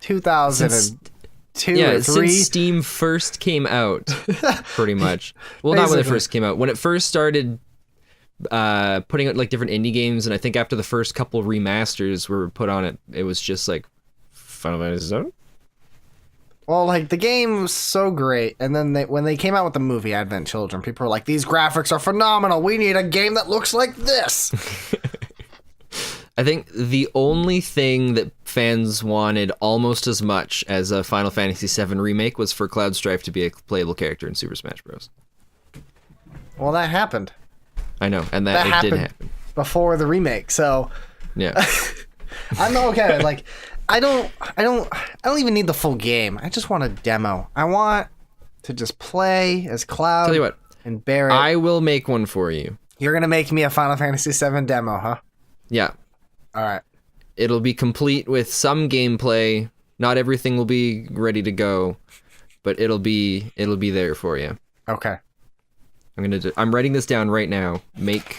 2002 or 3. Since Steam first came out, pretty much. Well, not when it first came out. When it first started putting out like different indie games, and I think after the first couple remasters were put on it, it was just like Final Fantasy VII. Well, like, the game was so great, and then when they came out with the movie Advent Children, people were like, these graphics are phenomenal, we need a game that looks like this! I think the only thing that fans wanted almost as much as a Final Fantasy VII remake was for Cloud Strife to be a playable character in Super Smash Bros. Well, that happened. I know, and that it did happen. Before the remake, so... Yeah. I'm okay, like... I don't even need the full game. I just want a demo. I want to just play as Cloud. Tell you what, and Barret. I will make one for you. You're gonna make me a Final Fantasy VII demo, huh? Yeah. All right. It'll be complete with some gameplay. Not everything will be ready to go, but it'll be there for you. Okay. I'm writing this down right now. Make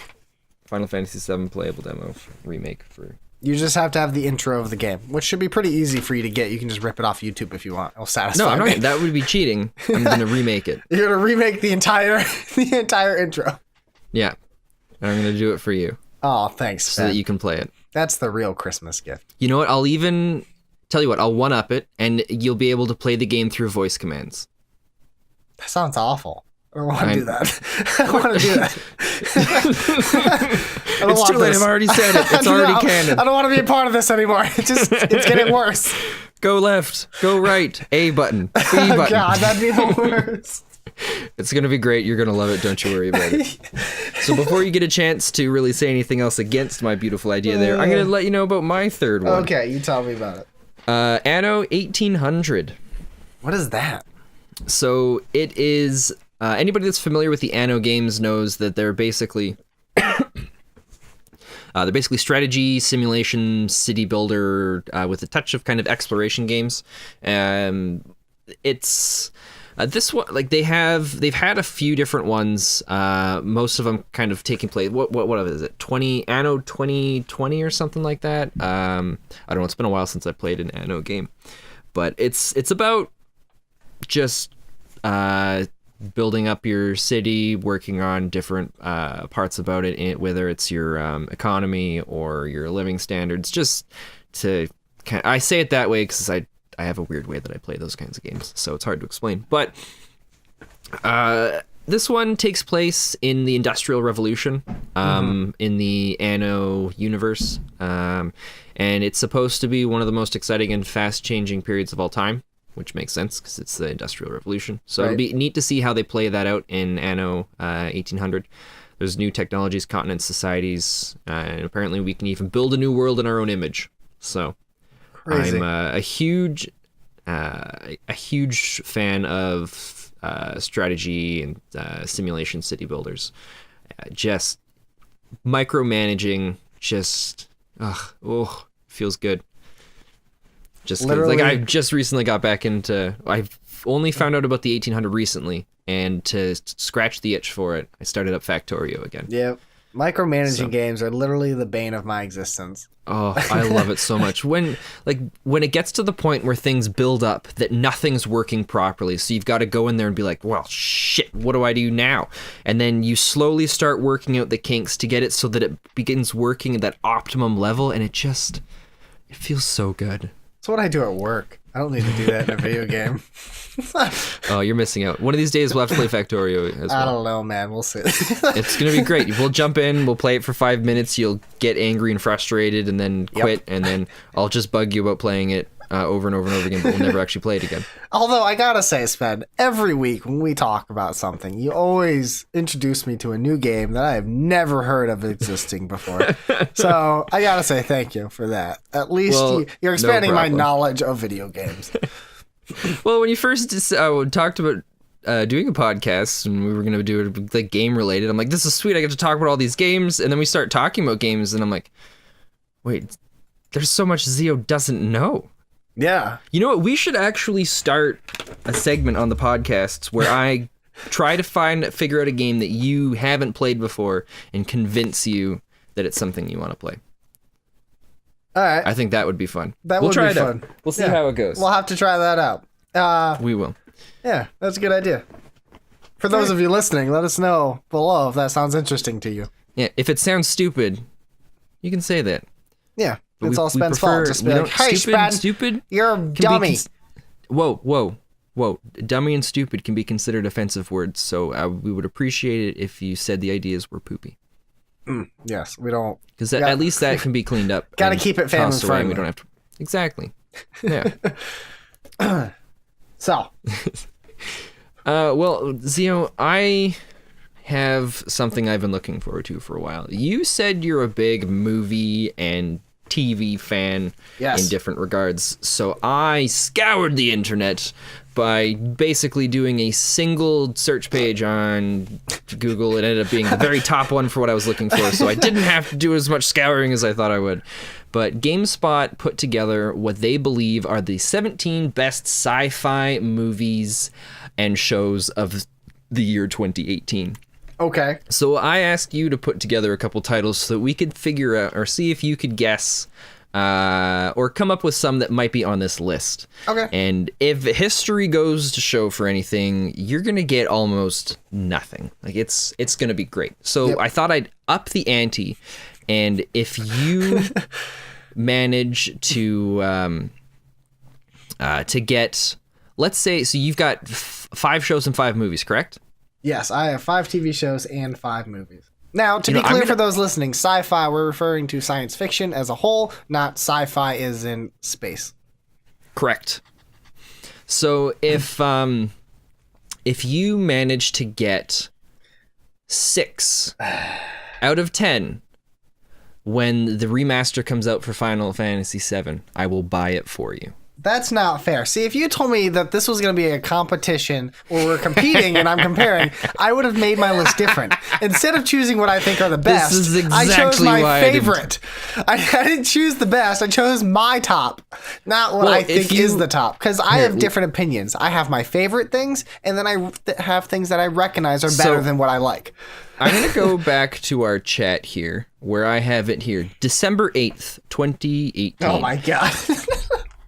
Final Fantasy VII playable demo remake for. You just have to have the intro of the game, which should be pretty easy for you to get. You can just rip it off YouTube if you want. It'll satisfy No, I'm me. not. That would be cheating. I'm going to remake it. You're going to remake the entire intro. Yeah. And I'm going to do it for you. Oh, thanks, so that you can play it. That's the real Christmas gift. You know what? I'll even tell you what. I'll one-up it, and you'll be able to play the game through voice commands. That sounds awful. I don't want to do that. I don't want to do that. It's too late. I've already said it. It's already canon. I don't want to be a part of this anymore. It's getting worse. Go left. Go right. A button. B button. Oh, God, that'd be the worst. It's going to be great. You're going to love it. Don't you worry about it. So before you get a chance to really say anything else against my beautiful idea there, I'm going to let you know about my third one. Okay, you tell me about it. Anno 1800. What is that? So it is... anybody that's familiar with the Anno games knows that they're basically strategy, simulation, city builder with a touch of kind of exploration games. It's this one, like they've had a few different ones. Most of them kind of taking place. What is it? Anno 2020 or something like that. I don't know. It's been a while since I played an Anno game, but it's about just building up your city, working on different parts about it, whether it's your economy or your living standards. Just to I say it that way because I have a weird way that I play those kinds of games, so it's hard to explain. But this one takes place in the Industrial Revolution, in the Anno universe, and it's supposed to be one of the most exciting and fast-changing periods of all time. Which makes sense because it's the Industrial Revolution. So It'll be neat to see how they play that out in Anno 1800. There's new technologies, continents, societies, and apparently we can even build a new world in our own image. So crazy. I'm a huge fan of strategy and simulation city builders. Just micromanaging, feels good. Just like I just recently got back into. I've only found out about the 1800 recently, and to scratch the itch for it, I started up Factorio again. Yeah, micromanaging games are literally the bane of my existence. Oh, I love it so much. When it gets to the point where things build up that nothing's working properly, so you've got to go in there and be like, well, shit, what do I do now? And then you slowly start working out the kinks to get it so that it begins working at that optimum level, and it feels so good. That's what I do at work. I don't need to do that in a video game. Oh, you're missing out. One of these days we'll have to play Factorio as well. I don't know, man. We'll see. It's going to be great. We'll jump in, we'll play it for 5 minutes, you'll get angry and frustrated and then quit, and then I'll just bug you about playing it over and over and over again, but we'll never actually play it again. Although I gotta say, Spen, every week when we talk about something, you always introduce me to a new game that I have never heard of existing before. So I gotta say thank you for that. At least you're expanding my knowledge of video games. Well, when you first talked about doing a podcast and we were going to do it like game related, I'm like, this is sweet. I get to talk about all these games. And then we start talking about games and I'm like, wait, there's so much Zeo doesn't know. Yeah. You know what? We should actually start a segment on the podcasts where I try to figure out a game that you haven't played before and convince you that it's something you want to play. All right. I think that would be fun. We'll try it fun. We'll see how it goes. We'll have to try that out. We will. Yeah, that's a good idea. For those of you listening, let us know below if that sounds interesting to you. Yeah, if it sounds stupid, you can say that. Yeah, it's all Spen's fault. Just be like, hey, stupid, you're a dummy. Whoa. Dummy and stupid can be considered offensive words, so we would appreciate it if you said the ideas were poopy. Yes, we don't. Because at least that can be cleaned up. Gotta keep it family friendly. We don't have to. Exactly. Yeah. So. Well, Zeo, I have something I've been looking forward to for a while. You said you're a big movie and TV fan in different regards, so I scoured the internet by basically doing a single search page on Google. It ended up being the very top one for what I was looking for, so I didn't have to do as much scouring as I thought I would. But GameSpot put together what they believe are the 17 best sci-fi movies and shows of the year 2018. Okay. So I asked you to put together a couple titles so that we could figure out or see if you could guess or come up with some that might be on this list. Okay. And if history goes to show for anything, you're going to get almost nothing. Like it's going to be great. So I thought I'd up the ante, and if you manage to get, let's say, so you've got 5 shows and 5 movies, correct? Yes, I have 5 TV shows and 5 movies. Now, to be clear for those listening, sci-fi, we're referring to science fiction as a whole, not sci-fi is in space. Correct. So if you manage to get 6 out of 10 when the remaster comes out for Final Fantasy VII, I will buy it for you. That's not fair. See, if you told me that this was going to be a competition where we're competing and I'm comparing, I would have made my list different. Instead of choosing what I think are the best, this is exactly I chose my why favorite. I didn't choose the best. I chose my top, not what I think is the top. Because I have different opinions. I have my favorite things, and then I have things that I recognize are better than what I like. I'm going to go back to our chat here, where I have it here. December 8th, 2018. Oh, my God.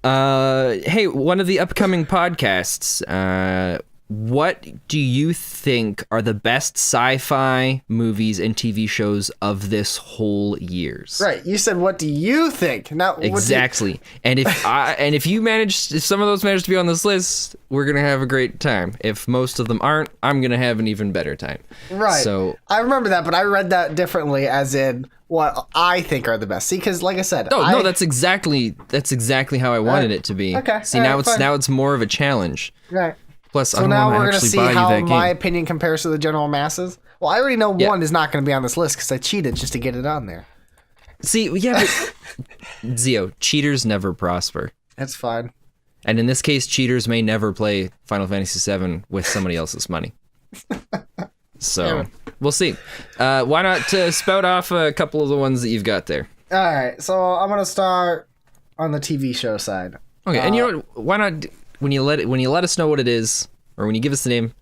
Hey, one of the upcoming podcasts, what do you think are the best sci-fi movies and TV shows of this whole year's? Right. You said, what do you think? Not exactly. And if if some of those manage to be on this list, we're going to have a great time. If most of them aren't, I'm going to have an even better time. Right. So I remember that, but I read that differently, as in what I think are the best. See, because like I said, no, that's exactly how I wanted it to be. Okay. See, now it's more of a challenge. Right. Plus, so now we're going to see how my opinion compares to the general masses. Well, I already know one is not going to be on this list because I cheated just to get it on there. See, yeah, but Zeo, cheaters never prosper. That's fine. And in this case, cheaters may never play Final Fantasy VII with somebody else's money. So, we'll see. Why not spout off a couple of the ones that you've got there? All right, so I'm going to start on the TV show side. Okay, and you know what? Why not... When you let us know what it is, or when you give us the name,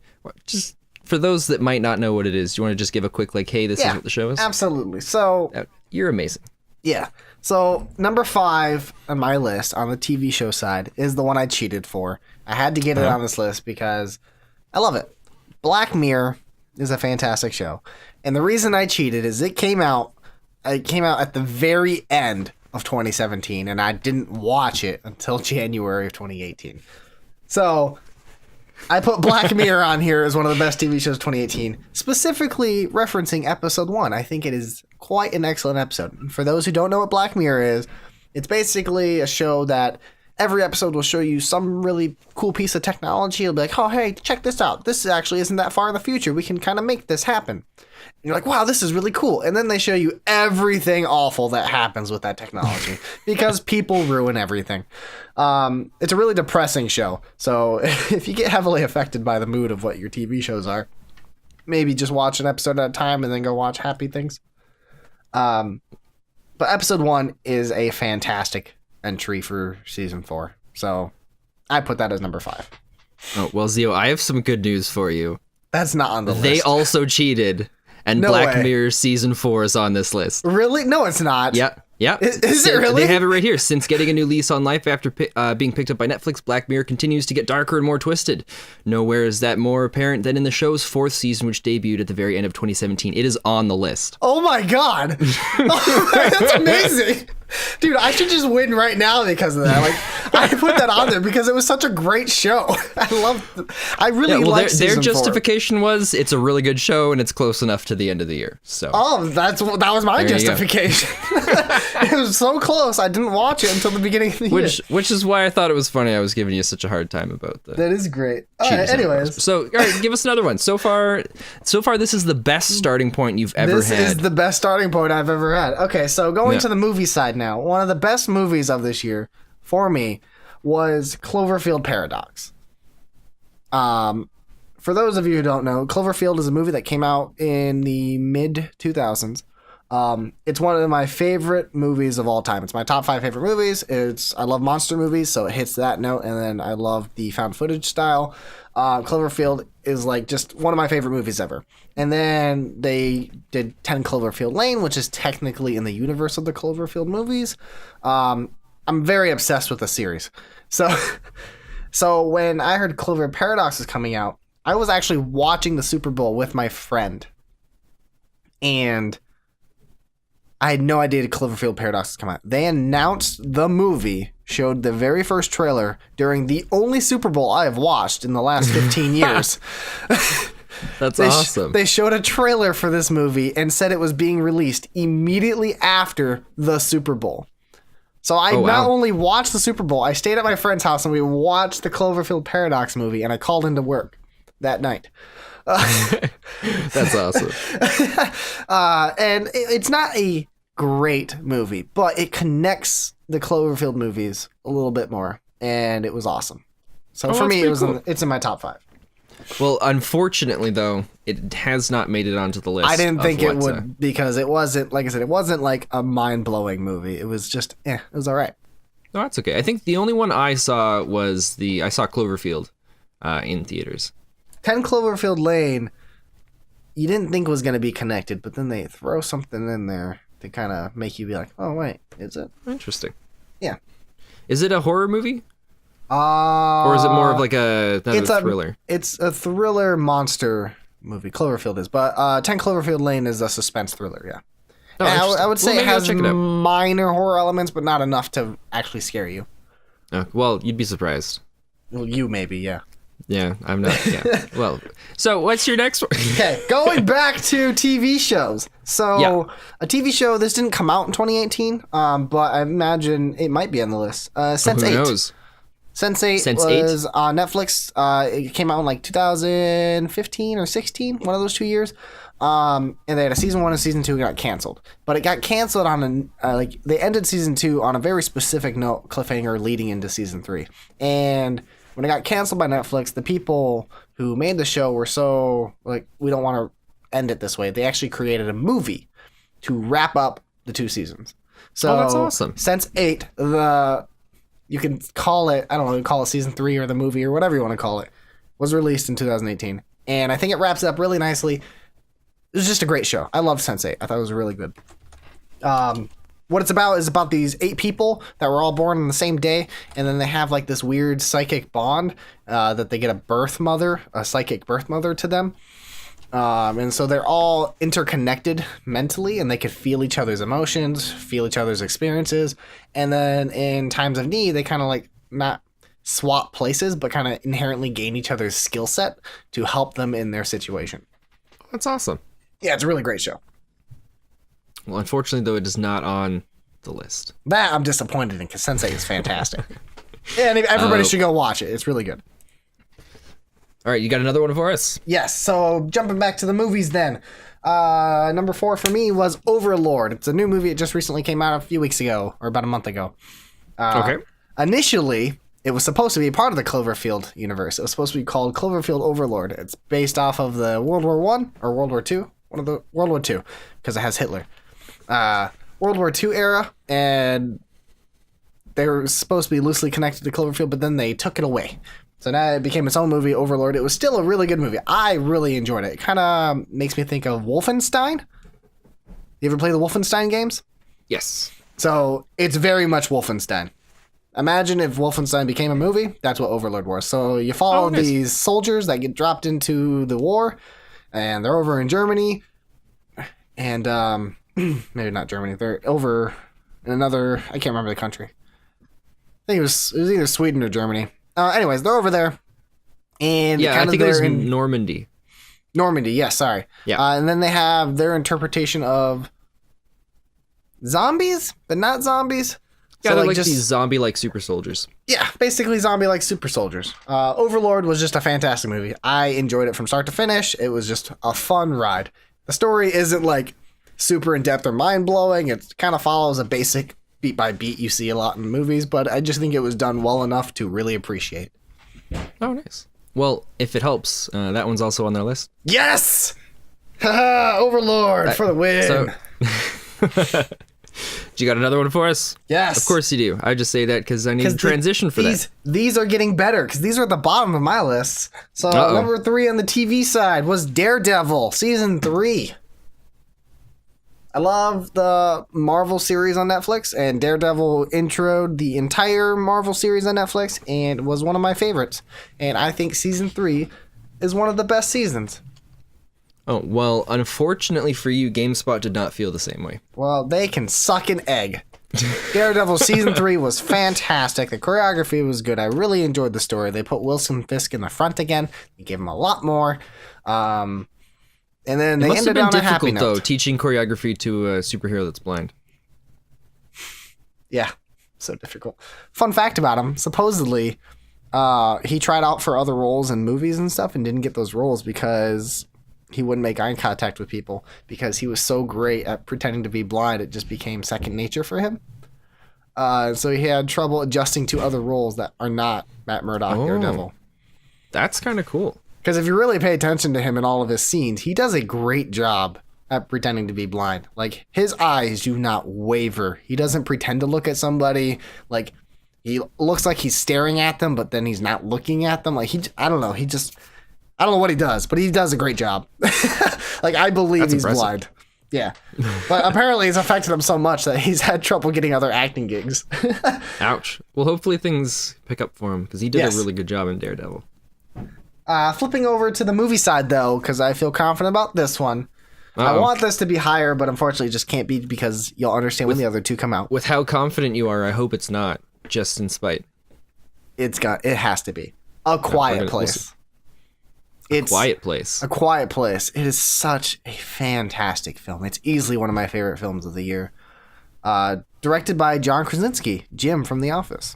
just for those that might not know what it is, do you want to just give a quick hey, this is what the show is? Absolutely. So you're amazing. Yeah. So number 5 on my list on the TV show side is the one I cheated for. I had to get it on this list because I love it. Black Mirror is a fantastic show, and the reason I cheated is it came out at the very end of 2017, and I didn't watch it until January of 2018. So I put Black Mirror on here as one of the best TV shows of 2018, specifically referencing episode 1. I think it is quite an excellent episode. And for those who don't know what Black Mirror is, it's basically a show that every episode will show you some really cool piece of technology. It'll be like, oh, hey, check this out. This actually isn't that far in the future. We can kind of make this happen. And you're like, wow, this is really cool. And then they show you everything awful that happens with that technology because people ruin everything. It's a really depressing show. So if you get heavily affected by the mood of what your TV shows are, maybe just watch an episode at a time and then go watch happy things. But episode 1 is a fantastic entry for season 4. So I put that as number 5. Oh, well, Zeo, I have some good news for you. That's not on the list. They also cheated, and No Black way. Mirror season 4 is on this list. Really? No, it's not. Yep. Is it really? They have it right here. Since getting a new lease on life after being picked up by Netflix, Black Mirror continues to get darker and more twisted. Nowhere is that more apparent than in the show's 4th season, which debuted at the very end of 2017. It is on the list. Oh my god. That's amazing. Dude, I should just win right now because of that. Like, I put that on there because it was such a great show. I really liked season 4. Their justification was it's a really good show and it's close enough to the end of the year. So that was my justification. It was so close. I didn't watch it until the beginning of the year. Which is why I thought it was funny. I was giving you such a hard time about that. That is great. All right, anyways. So, all right, give us another one. So far, this is the best starting point you've ever had. This is the best starting point I've ever had. Okay, so going to the movie side now. One of the best movies of this year for me was Cloverfield Paradox. For those of you who don't know, Cloverfield is a movie that came out in the mid 2000s. It's one of my favorite movies of all time. It's my top 5 favorite movies. I love monster movies, so it hits that note. And then I love the found footage style. Cloverfield is like just one of my favorite movies ever. And then they did 10 Cloverfield Lane, which is technically in the universe of the Cloverfield movies. I'm very obsessed with the series. So when I heard Cloverfield Paradox is coming out, I was actually watching the Super Bowl with my friend. And I had no idea Cloverfield Paradox was coming out. They announced the movie, showed the very first trailer during the only Super Bowl I have watched in the last 15 years. That's awesome. They showed a trailer for this movie and said it was being released immediately after the Super Bowl. So I not only watched the Super Bowl, I stayed at my friend's house and we watched the Cloverfield Paradox movie, and I called into work that night. That's awesome. And it's not a great movie, but it connects the Cloverfield movies a little bit more, and it was awesome. So for me, it's in my top 5. Well, unfortunately, though, it has not made it onto the list. I didn't think it would because it wasn't, like I said, it wasn't like a mind-blowing movie. It was just, it was all right. No, that's okay. I think the only one I saw was I saw Cloverfield in theaters. 10 Cloverfield Lane, you didn't think was going to be connected, but then they throw something in there to kind of make you be like, oh, wait, is it? Interesting. Yeah. Is it a horror movie? Or is it more of like a thriller? It's a thriller monster movie. Cloverfield is. But 10 Cloverfield Lane is a suspense thriller, yeah. Oh, I would say it has minor horror elements, but not enough to actually scare you. Well, you'd be surprised. Well, you maybe, yeah. Yeah, I'm not. Yeah. Well, so what's your next one? Okay, going back to TV shows. So, a TV show, this didn't come out in 2018, but I imagine it might be on the list. Sense8. Who knows? Sense8 was on Netflix. It came out in like 2015 or 16, one of those 2 years. And they had a season 1 and season 2 got canceled. But it got canceled on they ended season 2 on a very specific note, cliffhanger leading into season 3. And when it got canceled by Netflix, the people who made the show were so like, we don't want to end it this way. They actually created a movie to wrap up the 2 seasons. So that's awesome. Sense8, you can call it, I don't know, call it season 3 or the movie or whatever you want to call it, was released in 2018. And I think it wraps up really nicely. It was just a great show. I loved Sense8. I thought it was really good. What it's about is about these 8 people that were all born on the same day, and then they have like this weird psychic bond that they get a psychic birth mother to them. And so they're all interconnected mentally, and they could feel each other's emotions, feel each other's experiences. And then in times of need, they kind of like not swap places, but kind of inherently gain each other's skill set to help them in their situation. That's awesome. Yeah, it's a really great show. Well, unfortunately, though, it is not on the list. That I'm disappointed in because Sense8 is fantastic. Yeah, and everybody should go watch it. It's really good. All right, you got another one for us? Yes, so jumping back to the movies then. Number 4 for me was Overlord. It's a new movie. It just recently came out a few weeks ago, or about a month ago. Okay. Initially, it was supposed to be part of the Cloverfield universe. It was supposed to be called Cloverfield Overlord. It's based off of the World War I or World War II. One of the World War II, because it has Hitler. World War II era, and they were supposed to be loosely connected to Cloverfield, but then they took it away. So now it became its own movie, Overlord. It was still a really good movie. I really enjoyed it. It kind of makes me think of Wolfenstein. You ever play the Wolfenstein games? Yes. So it's very much Wolfenstein. Imagine if Wolfenstein became a movie. That's what Overlord was. So you follow these soldiers that get dropped into the war, and they're over in Germany. And maybe not Germany. They're over in another... I can't remember the country. I think it was either Sweden or Germany. Anyways, they're over there, and I think it was in Normandy. Normandy, yes, sorry. Yeah. And then they have their interpretation of zombies, but not zombies. Yeah, so they're like these zombie-like super soldiers. Yeah, basically zombie-like super soldiers. Overlord was just a fantastic movie. I enjoyed it from start to finish. It was just a fun ride. The story isn't like super in-depth or mind-blowing. It kind of follows a basic beat by beat you see a lot in movies, but I just think it was done well enough to really appreciate. Oh, nice. Well, if it helps, that one's also on their list. Yes! Overlord for the win! So, you got another one for us? Yes. Of course you do. I just say that because I need to transition for that. These are getting better, because these are at the bottom of my list. So number 3 on the TV side was Daredevil, Season 3. I love the Marvel series on Netflix, and Daredevil introed the entire Marvel series on Netflix and was one of my favorites. And I think Season 3 is one of the best seasons. Oh, well, unfortunately for you, GameSpot did not feel the same way. Well, they can suck an egg. Daredevil Season 3 was fantastic. The choreography was good. I really enjoyed the story. They put Wilson Fisk in the front again. They gave him a lot more. And then they ended on a happy note. It must have been difficult, though, teaching choreography to a superhero that's blind. Yeah, so difficult. Fun fact about him, supposedly, he tried out for other roles in movies and stuff and didn't get those roles because he wouldn't make eye contact with people, because he was so great at pretending to be blind, it just became second nature for him. So he had trouble adjusting to other roles that are not Matt Murdock, Daredevil. That's kind of cool. Because if you really pay attention to him in all of his scenes, he does a great job at pretending to be blind. Like, his eyes do not waver. He doesn't pretend to look at somebody. Like, he looks like he's staring at them, but then he's not looking at them. Like, I don't know. I don't know what he does, but he does a great job. Like, I believe he's impressive. Blind. Yeah. But apparently it's affected him so much that he's had trouble getting other acting gigs. Ouch. Well, hopefully things pick up for him, because he did a really good job in Daredevil. Flipping over to the movie side, though, because I feel confident about this one. I want this to be higher, but unfortunately it just can't be, because you'll understand when the other two come out. With how confident you are, I hope it's not, just in spite. It has to be. A Quiet Place. A Quiet Place. A Quiet Place. It is such a fantastic film. It's easily one of my favorite films of the year. Directed by John Krasinski, Jim from The Office.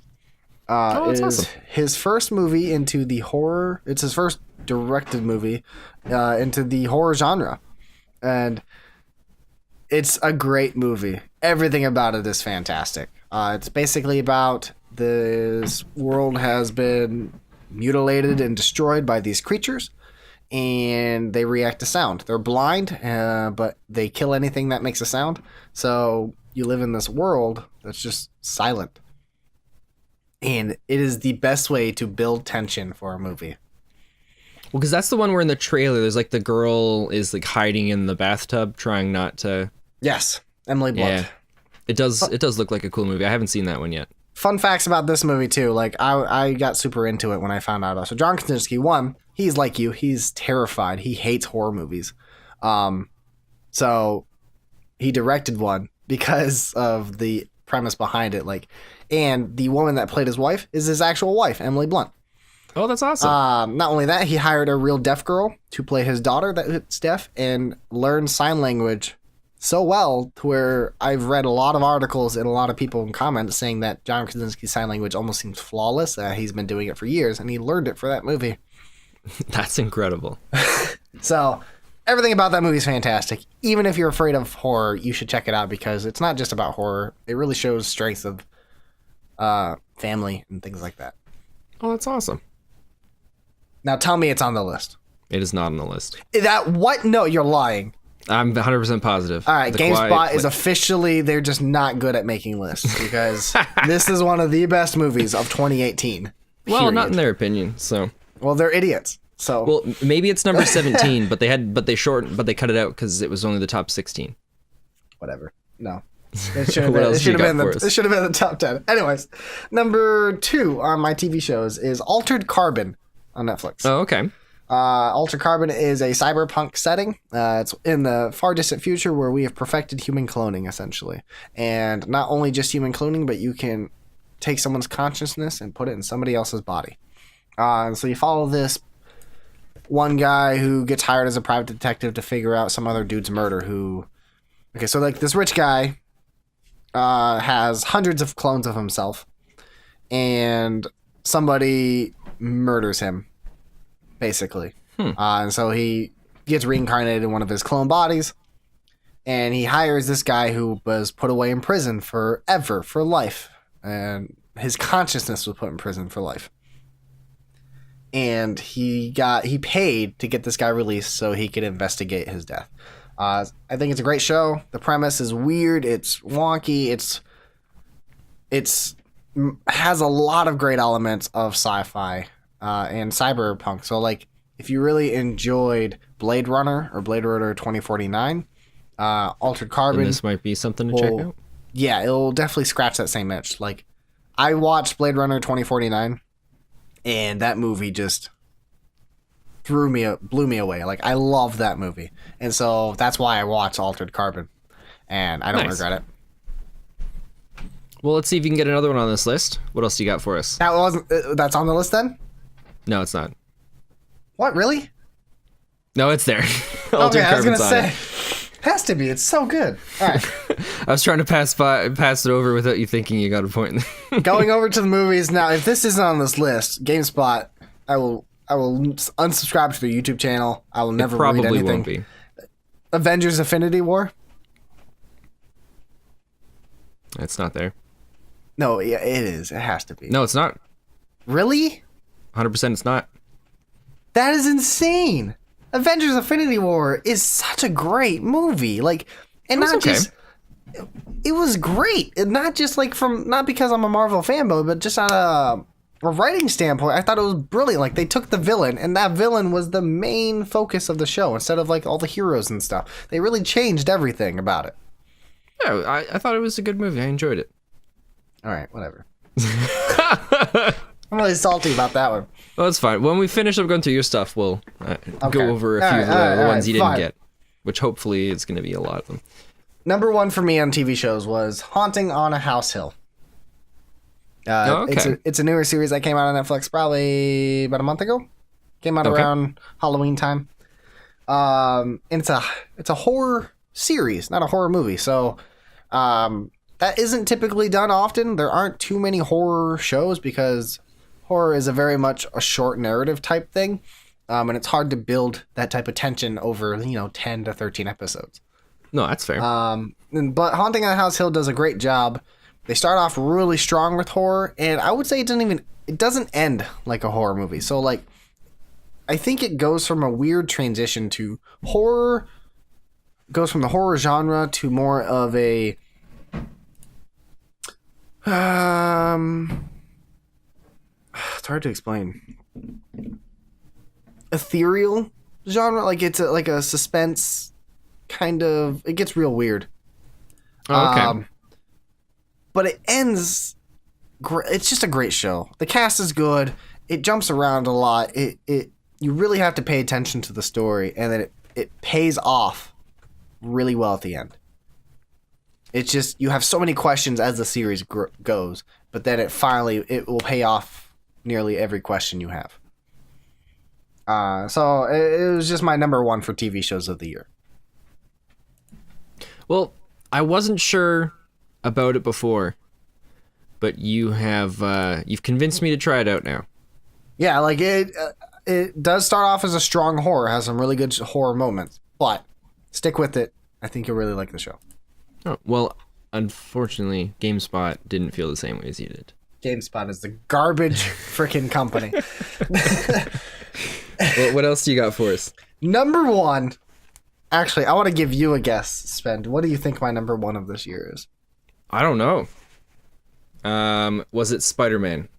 That's awesome. His first movie into the horror. It's his first directed movie into the horror genre, and it's a great movie. Everything about it is fantastic. It's basically about this world has been mutilated and destroyed by these creatures, and they react to sound. They're blind, but they kill anything that makes a sound. So you live in this world that's just silent. And it is the best way to build tension for a movie. Well, because that's the one where in the trailer, there's like the girl is like hiding in the bathtub, trying not to. Yes, Emily Blunt. Yeah, it does look like a cool movie. I haven't seen that one yet. Fun facts about this movie too. Like I got super into it when I found out. So John Krasinski, he's like you. He's terrified. He hates horror movies. So he directed one because of the premise behind it. And the woman that played his wife is his actual wife, Emily Blunt. Oh, that's awesome. Not only that, he hired a real deaf girl to play his daughter that's deaf and learn sign language so well to where I've read a lot of articles and a lot of people in comments saying that John Krasinski's sign language almost seems flawless. He's been doing it for years, and he learned it for that movie. That's incredible. So everything about that movie is fantastic. Even if you're afraid of horror, you should check it out because it's not just about horror. It really shows strengths of family and things like that. Oh, that's awesome. Now tell me it's on the list. It is not on the list. That what? No, you're lying. I'm 100% positive. All right, GameSpot is officially, they're just not good at making lists because this is one of the best movies of 2018. Well, not in their opinion, so. Well, they're idiots. So. Well, maybe it's number 17, but they cut it out because it was only the top 16. Whatever. No. It should have been the top 10. Anyways, number 2 on my TV shows is Altered Carbon on Netflix. Oh, okay. Altered Carbon is a cyberpunk setting. It's in the far distant future where we have perfected human cloning, essentially. And not only just human cloning, but you can take someone's consciousness and put it in somebody else's body. And so you follow this one guy who gets hired as a private detective to figure out some other dude's murder Okay, so like this rich guy has hundreds of clones of himself, and somebody murders him. Basically. And so he gets reincarnated in one of his clone bodies, and he hires this guy who was put away in prison for life, and his consciousness was put in prison for life. And he paid to get this guy released so he could investigate his death. I think it's a great show. The premise is weird. It's wonky. It's has a lot of great elements of sci-fi. And cyberpunk. So, like, if you really enjoyed Blade Runner or Blade Runner 2049, Altered Carbon... And this might be something to check out? Yeah, it'll definitely scratch that same itch. Like, I watched Blade Runner 2049, and that movie just blew me away. Like, I love that movie. And so, that's why I watched Altered Carbon. And I don't regret it. Well, let's see if you can get another one on this list. What else do you got for us? That's on the list, then? No, it's not. What, really? No, it's there. Okay, I was going to say. Has to be. It's so good. All right. I was trying to pass it over without you thinking you got a point. Going over to the movies. Now, if this isn't on this list, GameSpot, I will unsubscribe to their YouTube channel. I will never read anything. Probably won't be. Avengers Infinity War? It's not there. No, yeah, it is. It has to be. No, it's not. Really? 100% it's not. That is insane. Avengers Infinity War is such a great movie. Like, and not just... It was great. And not just like not because I'm a Marvel fanboy, but just on a writing standpoint, I thought it was brilliant. Like, they took the villain, and that villain was the main focus of the show instead of like all the heroes and stuff. They really changed everything about it. Yeah, I thought it was a good movie. I enjoyed it. All right, whatever. I'm really salty about that one. Well, that's fine. When we finish up going through your stuff, we'll go over a few of the ones you didn't get, which hopefully it's going to be a lot of them. Number 1 for me on TV shows was Haunting on a House Hill. It's a newer series that came out on Netflix probably about a month ago. Came out around Halloween time. And it's a horror series, not a horror movie. So that isn't typically done often. There aren't too many horror shows because horror is a very much a short narrative type thing. And it's hard to build that type of tension over, 10 to 13 episodes. No, that's fair. But Haunting on House Hill does a great job. They start off really strong with horror, and I would say it doesn't end like a horror movie. So, like, I think it goes from a weird transition to horror, goes from the horror genre to more of a it's hard to explain. Ethereal genre, like it's like a suspense kind of. It gets real weird. Oh, okay. But it ends. It's just a great show. The cast is good. It jumps around a lot. You really have to pay attention to the story, and then it pays off really well at the end. It's just you have so many questions as the series goes, but then it will pay off nearly every question you have. So it was just my number 1 for TV shows of the year. Well, I wasn't sure about it before, but you've convinced me to try it out now. Yeah, like it does start off as a strong horror, has some really good horror moments, but stick with it. I think you'll really like the show. Oh, well, unfortunately, GameSpot didn't feel the same way as you did. GameSpot is the garbage freaking company. Well, what else do you got for us? Number one. Actually, I want to give you a guess, Spen. What do you think my number one of this year is? I don't know. Was it Spider-Man?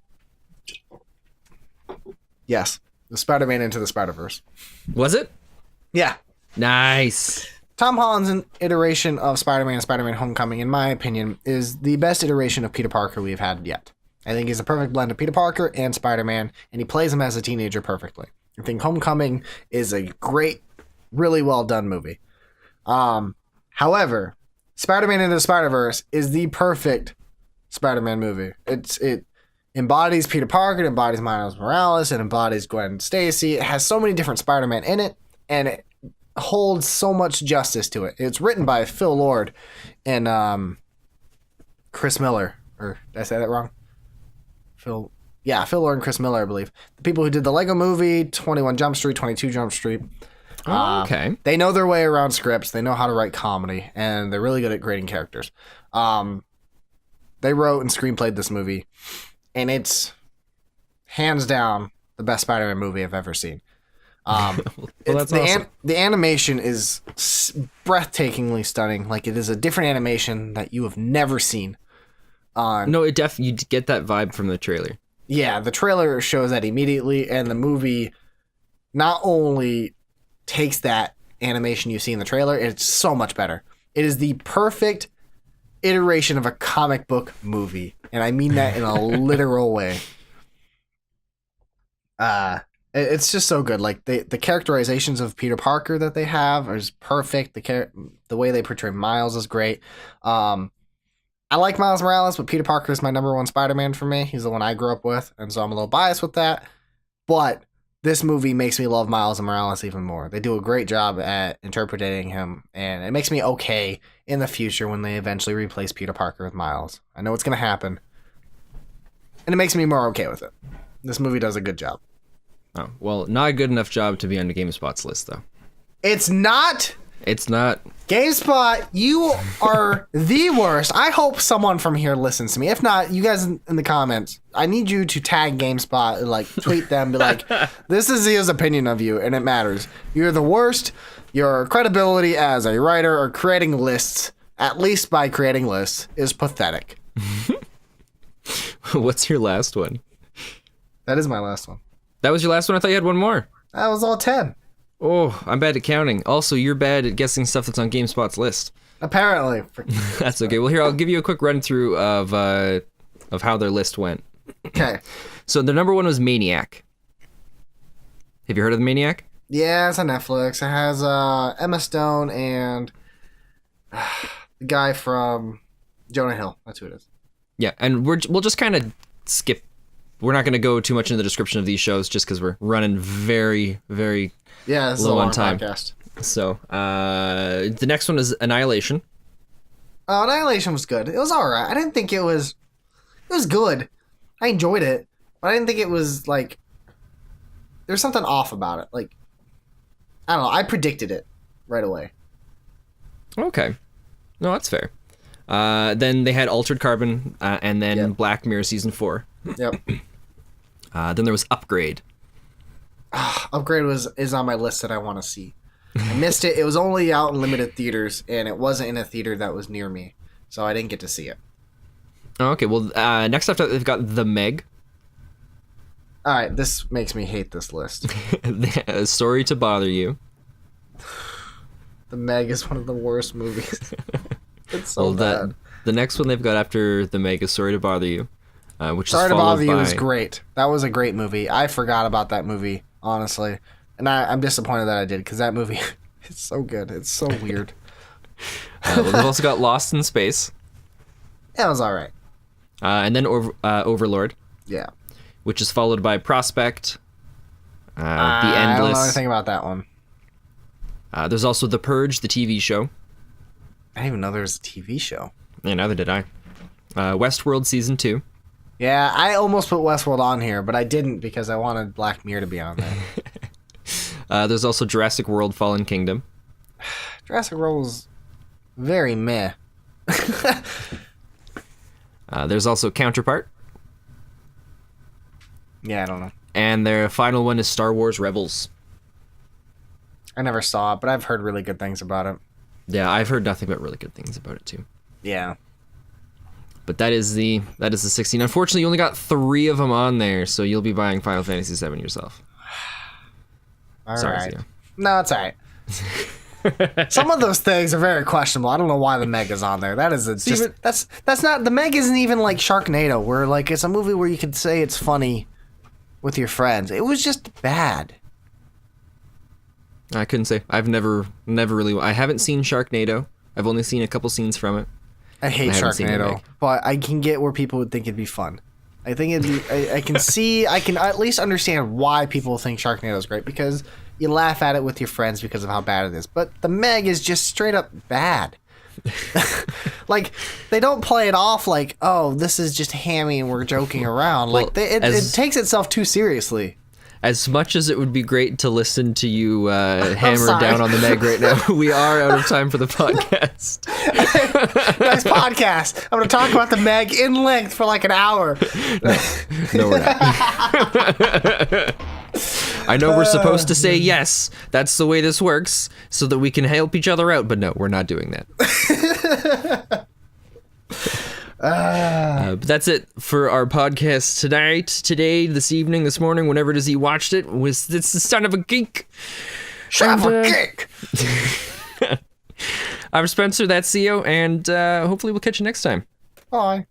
Yes. The Spider-Man Into the Spider-Verse. Was it? Yeah. Nice. Tom Holland's iteration of Spider-Man and Spider-Man Homecoming, in my opinion, is the best iteration of Peter Parker we've had yet. I think he's a perfect blend of Peter Parker and Spider-Man, and he plays him as a teenager perfectly. I think Homecoming is a great, really well done movie. However, Spider-Man Into the Spider-Verse is the perfect Spider-Man movie. It embodies Peter Parker, it embodies Miles Morales, it embodies Gwen Stacy. It has so many different Spider-Man in it, and it holds so much justice to it. It's written by Phil Lord and Chris Miller. Or did I say that wrong? Phil Lord and Chris Miller, I believe. The people who did the Lego Movie, 21 Jump Street, 22 Jump Street. Okay. They know their way around scripts. They know how to write comedy, and they're really good at grading characters. They wrote and screenplayed this movie, and it's hands down the best Spider-Man movie I've ever seen. Well, that's awesome. The animation is breathtakingly stunning. Like, it is a different animation that you have never seen. No, you get that vibe from the trailer. Yeah, the trailer shows that immediately, and the movie not only takes that animation you see in the trailer, it's so much better. It is the perfect iteration of a comic book movie, and I mean that in a literal way. It's just so good. Like, the characterizations of Peter Parker that they have is perfect. The way they portray Miles is great. I like Miles Morales, but Peter Parker is my number one Spider-Man for me. He's the one I grew up with, and so I'm a little biased with that. But this movie makes me love Miles Morales even more. They do a great job at interpreting him, and it makes me okay in the future when they eventually replace Peter Parker with Miles. I know it's going to happen, and it makes me more okay with it. This movie does a good job. Oh, well, not a good enough job to be on the GameSpot's list, though. It's not... It's not. GameSpot, you are the worst. I hope someone from here listens to me. If not, you guys in the comments, I need you to tag GameSpot and like tweet them, be like, this is Zeo's opinion of you, and it matters. You're the worst. Your credibility as a writer or creating lists, at least by creating lists, is pathetic. What's your last one? That is my last one. That was your last one? I thought you had one more. That was all 10. Oh, I'm bad at counting. Also, you're bad at guessing stuff that's on GameSpot's list. Apparently. That's okay. Well, here, I'll give you a quick run through of how their list went. Okay. So the number one was Maniac. Have you heard of the Maniac? Yeah, it's on Netflix. It has Emma Stone and the guy from Jonah Hill. That's who it is. Yeah, and we'll just kind of skip. We're not going to go too much into the description of these shows just because we're running very, very this is low a long on time. Podcast. So the next one is Annihilation. Oh, Annihilation was good. It was all right. I didn't think it was good. I enjoyed it, but I didn't think it was like there's something off about it. Like, I don't know. I predicted it right away. Okay, no, that's fair. Then they had Altered Carbon, and then Black Mirror season 4. Yep. Then there was Upgrade. Upgrade is on my list that I want to see. I missed it. It was only out in limited theaters, and it wasn't in a theater that was near me, so I didn't get to see it. Okay, well, next up they've got The Meg. All right, this makes me hate this list. Sorry to Bother You. The Meg is one of the worst movies. It's so bad. The next one they've got after The Meg is Sorry to Bother You, which Sorry is to followed Bother You by... is great. That was a great movie. I forgot about that movie, honestly. And I'm disappointed that I did, because that movie is so good. It's so weird. Well, they've also got Lost in Space. It was all right. And then Overlord. Yeah. Which is followed by Prospect, The Endless. I don't know anything about that one. There's also The Purge, the TV show. I didn't even know there was a TV show. Yeah, neither did I. Westworld Season 2. Yeah, I almost put Westworld on here, but I didn't because I wanted Black Mirror to be on there. There's also Jurassic World Fallen Kingdom. Jurassic World was very meh. There's also Counterpart. Yeah, I don't know. And their final one is Star Wars Rebels. I never saw it, but I've heard really good things about it. Yeah, I've heard nothing but really good things about it too. Yeah. But that is the 16. Unfortunately, you only got 3 of them on there, so you'll be buying Final Fantasy VII yourself. Sorry, Zeo. No, it's all right. Some of those things are very questionable. I don't know why the Meg is on there. That is that's not the Meg isn't even like Sharknado, where like it's a movie where you could say it's funny with your friends. It was just bad. I couldn't say. I've never really. I haven't seen Sharknado. I've only seen a couple scenes from it. I hate Sharknado, but I can get where people would think it'd be fun. I think it'd be. I can at least understand why people think Sharknado is great because you laugh at it with your friends because of how bad it is. But the Meg is just straight up bad. Like they don't play it off like, oh, this is just hammy and we're joking around. Well, like it takes itself too seriously. As much as it would be great to listen to you hammer down on the Meg right now, we are out of time for the podcast. Nice podcast. I'm going to talk about the Meg in length for like an hour. No, we're not. I know we're supposed to say yes, that's the way this works, so that we can help each other out, but no, we're not doing that. But that's it for our podcast tonight, today, this evening, this morning, whenever it is you watched it. It's the Son of a Geek. Son of a Geek. I'm Spencer, that's Zeo, and hopefully we'll catch you next time. Bye.